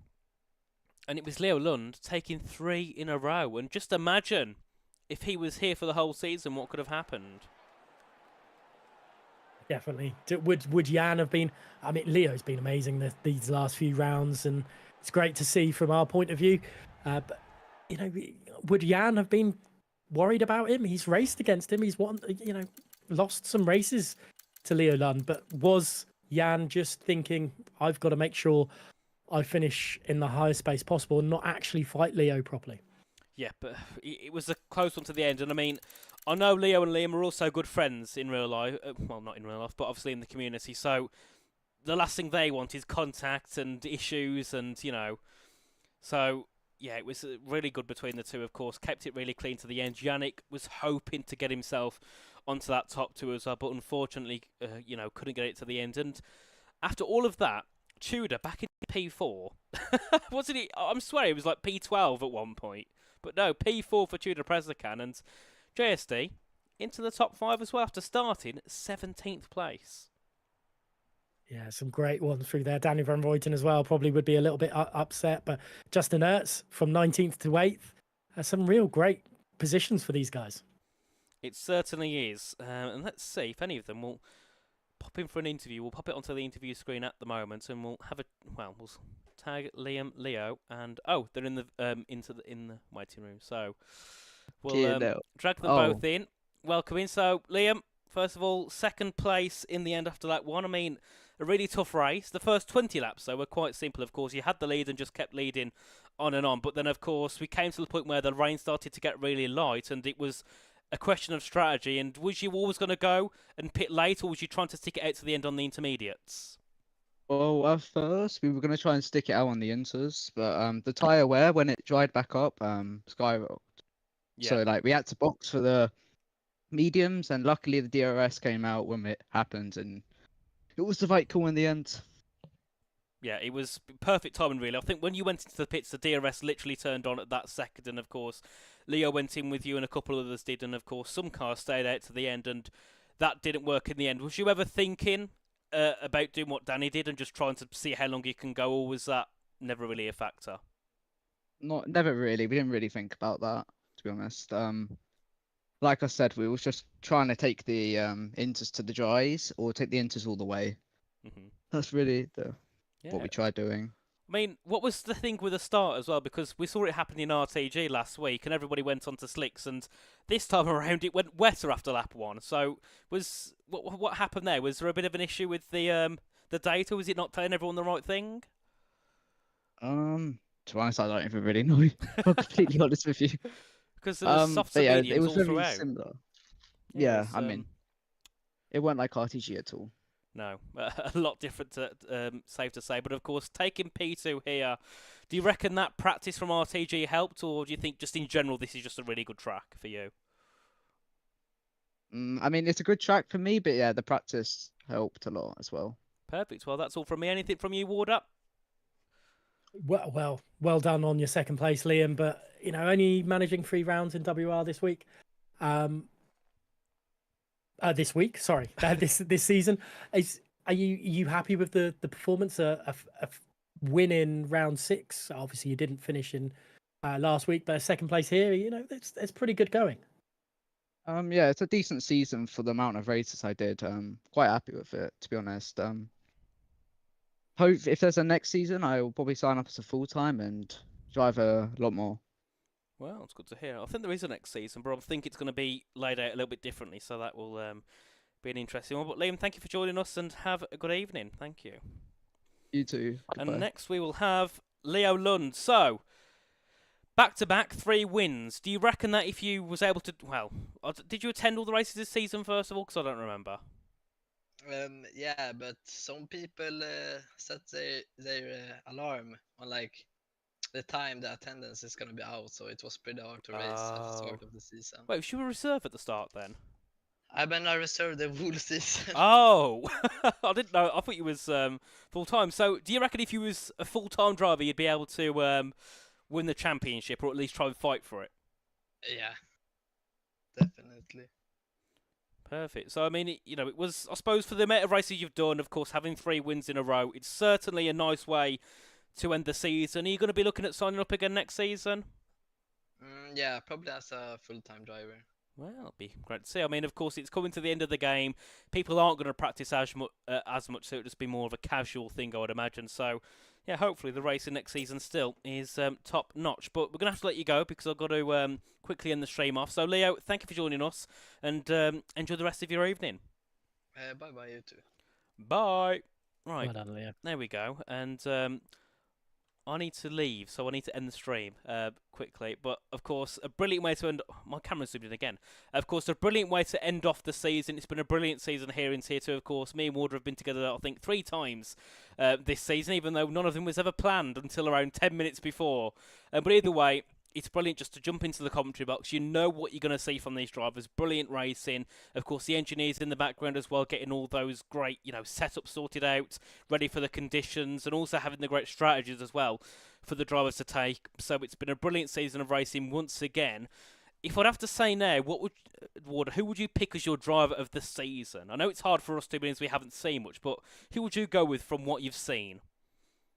And it was Leo Lund taking 3 in a row. And just imagine if he was here for the whole season, what could have happened? Definitely. Would Jan have been? I mean, Leo's been amazing these last few rounds, and it's great to see from our point of view. But you know, would Jan have been worried about him? He's raced against him. He's lost some races to Leo Lund. But was Jan just thinking, I've got to make sure I finish in the highest space possible and not actually fight Leo properly? Yeah, but it was a close one to the end. And I mean, I know Leo and Liam are also good friends in real life. Well, not in real life, but obviously in the community. So the last thing they want is contact and issues and, So, yeah, it was really good between the two, of course. Kept it really clean to the end. Yannick was hoping to get himself onto that top 2 as well, but unfortunately, couldn't get it to the end. And after all of that, Tudor back in P4. Wasn't he? I'm swearing it was like P12 at one point. But no, P4 for Tudor Preznikan, and JSD into the top 5 as well after starting 17th place. Yeah, some great ones through there. Danny Van Ruyten as well probably would be a little bit upset, but Justin Ertz from 19th to 8th. Some real great positions for these guys. It certainly is. And let's see if any of them will pop in for an interview. We'll pop it onto the interview screen at the moment, and we'll have we'll tag Liam, Leo, and they're in the in the waiting room. So we'll drag them both in. Welcome in. So Liam, first of all, second place in the end after lap 1. I mean, a really tough race. The first 20 laps, though, were quite simple. Of course, you had the lead and just kept leading on and on. But then, of course, we came to the point where the rain started to get really light, and it was a question of strategy. And was you always going to go and pit late, or was you trying to stick it out to the end on the intermediates? Well, at first we were going to try and stick it out on the inters, but the tyre wear, when it dried back up, skyrocketed. Yeah. So we had to box for the mediums, and luckily the DRS came out when it happened, and it was the right call in the end. Yeah, it was perfect timing, really. I think when you went into the pits, the DRS literally turned on at that second, and of course, Leo went in with you, and a couple of others did, and of course, some cars stayed out to the end, and that didn't work in the end. Was you ever thinking about doing what Danny did and just trying to see how long you can go, or was that never really a factor? Never really. We didn't really think about that, to be honest. Like I said, we was just trying to take the inters to the dries, or take the inters all the way. Mm-hmm. That's really what we tried doing. I mean, what was the thing with the start as well? Because we saw it happen in RTG last week, and everybody went onto slicks, and this time around it went wetter after lap 1. So, what happened there? Was there a bit of an issue with the data? Was it not telling everyone the right thing? To be honest, I don't even really know. I'm completely honest with you. Because there was softs and mediums it was all very throughout. similar. Yeah, I mean, it weren't like RTG at all. No, a lot different, safe to say. But of course, taking P2 here, do you reckon that practice from RTG helped, or do you think just in general this is just a really good track for you? I mean, it's a good track for me, but yeah, the practice helped a lot as well. Perfect. Well, that's all from me. Anything from you, Ward Up? Well done on your second place, Liam. But only managing 3 rounds in WR this week. This week, sorry, this season. Are you happy with the performance? A win in round 6. Obviously, you didn't finish in last week, but second place here. It's pretty good going. Yeah, it's a decent season for the amount of races I did. Quite happy with it, to be honest. Hope if there's a next season, I will probably sign up as a full-time and drive a lot more. Well, it's good to hear. I think there is a next season, but I think it's going to be laid out a little bit differently, so that will be an interesting one. But Liam, thank you for joining us, and have a good evening. Thank you. You too. Goodbye. And next we will have Leo Lund. So, back-to-back 3 wins. Do you reckon that if you was able to... Well, did you attend all the races this season, first of all? Because I don't remember. Yeah, but some people set their alarm on like the time the attendance is gonna be out, so it was pretty hard to race at the start of the season. Wait, was you a reserve at the start then? I've been a reserve the whole season. Oh, I didn't know. I thought you was full time. So, do you reckon if you was a full time driver, you'd be able to win the championship, or at least try and fight for it? Yeah, definitely. Perfect. So, I mean, it was, I suppose, for the amount of races you've done, of course, having 3 wins in a row, it's certainly a nice way to end the season. Are you going to be looking at signing up again next season? Yeah, probably as a full-time driver. Well, it'll be great to see. I mean, of course, it's coming to the end of the game. People aren't going to practice as much, so it'll just be more of a casual thing, I would imagine. So, yeah, hopefully the racing next season still is top notch. But we're going to have to let you go because I've got to quickly end the stream off. So, Leo, thank you for joining us, and enjoy the rest of your evening. Bye-bye, you too. Bye. Right, Well done, Leo. there we go. And I need to leave, so I need to end the stream quickly. But, of course, a brilliant way to end... My camera's zoomed in again. Of course, a brilliant way to end off the season. It's been a brilliant season here in Tier 2, of course. Me and Warder have been together, I think, 3 times this season, even though none of them was ever planned until around 10 minutes before. But either way, it's brilliant just to jump into the commentary box. You know what you're going to see from these drivers. Brilliant racing. Of course, the engineers in the background as well, getting all those great, setups sorted out, ready for the conditions, and also having the great strategies as well for the drivers to take. So it's been a brilliant season of racing once again. If I'd have to say now, who would you pick as your driver of the season? I know it's hard for us to because we haven't seen much, but who would you go with from what you've seen?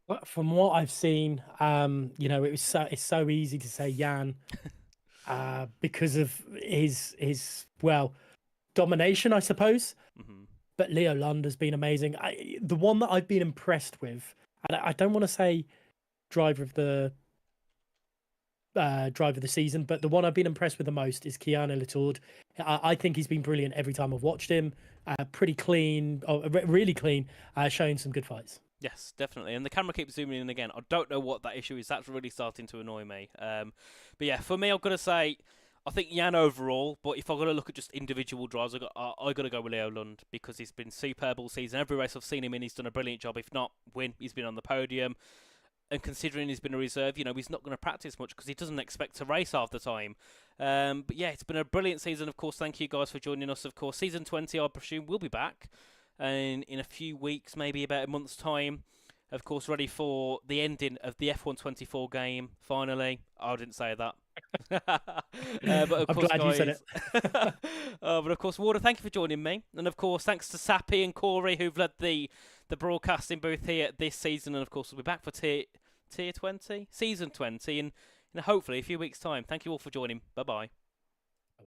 Well, from what I've seen, it's so easy to say Jan because of his domination, I suppose. Mm-hmm. But Leo Lund has been amazing. The one that I've been impressed with, and I don't want to say driver of the season, but the one I've been impressed with the most is Keanu Latour. I think he's been brilliant every time I've watched him. Pretty clean, really clean, showing some good fights. Yes, definitely. And the camera keeps zooming in again. I don't know what that issue is. That's really starting to annoy me. But yeah, for me, I've got to say, I think Jan overall. But if I've got to look at just individual drives, I've got to go with Leo Lund because he's been superb all season. Every race I've seen him in, he's done a brilliant job. If not win, he's been on the podium. And considering he's been a reserve, he's not going to practice much because he doesn't expect to race half the time. But yeah, it's been a brilliant season. Of course, thank you guys for joining us. Of course, season 20, I presume, will be back. And in a few weeks, maybe about a month's time. Of course, ready for the ending of the F1 24 game, finally. I didn't say that. But of I'm course, glad guys, you said it. but of course, Warder, thank you for joining me. And of course, thanks to Sappy and Corey, who've led the broadcasting booth here this season. And of course, we'll be back for tier 20, season 20, and hopefully a few weeks' time. Thank you all for joining. Bye-bye.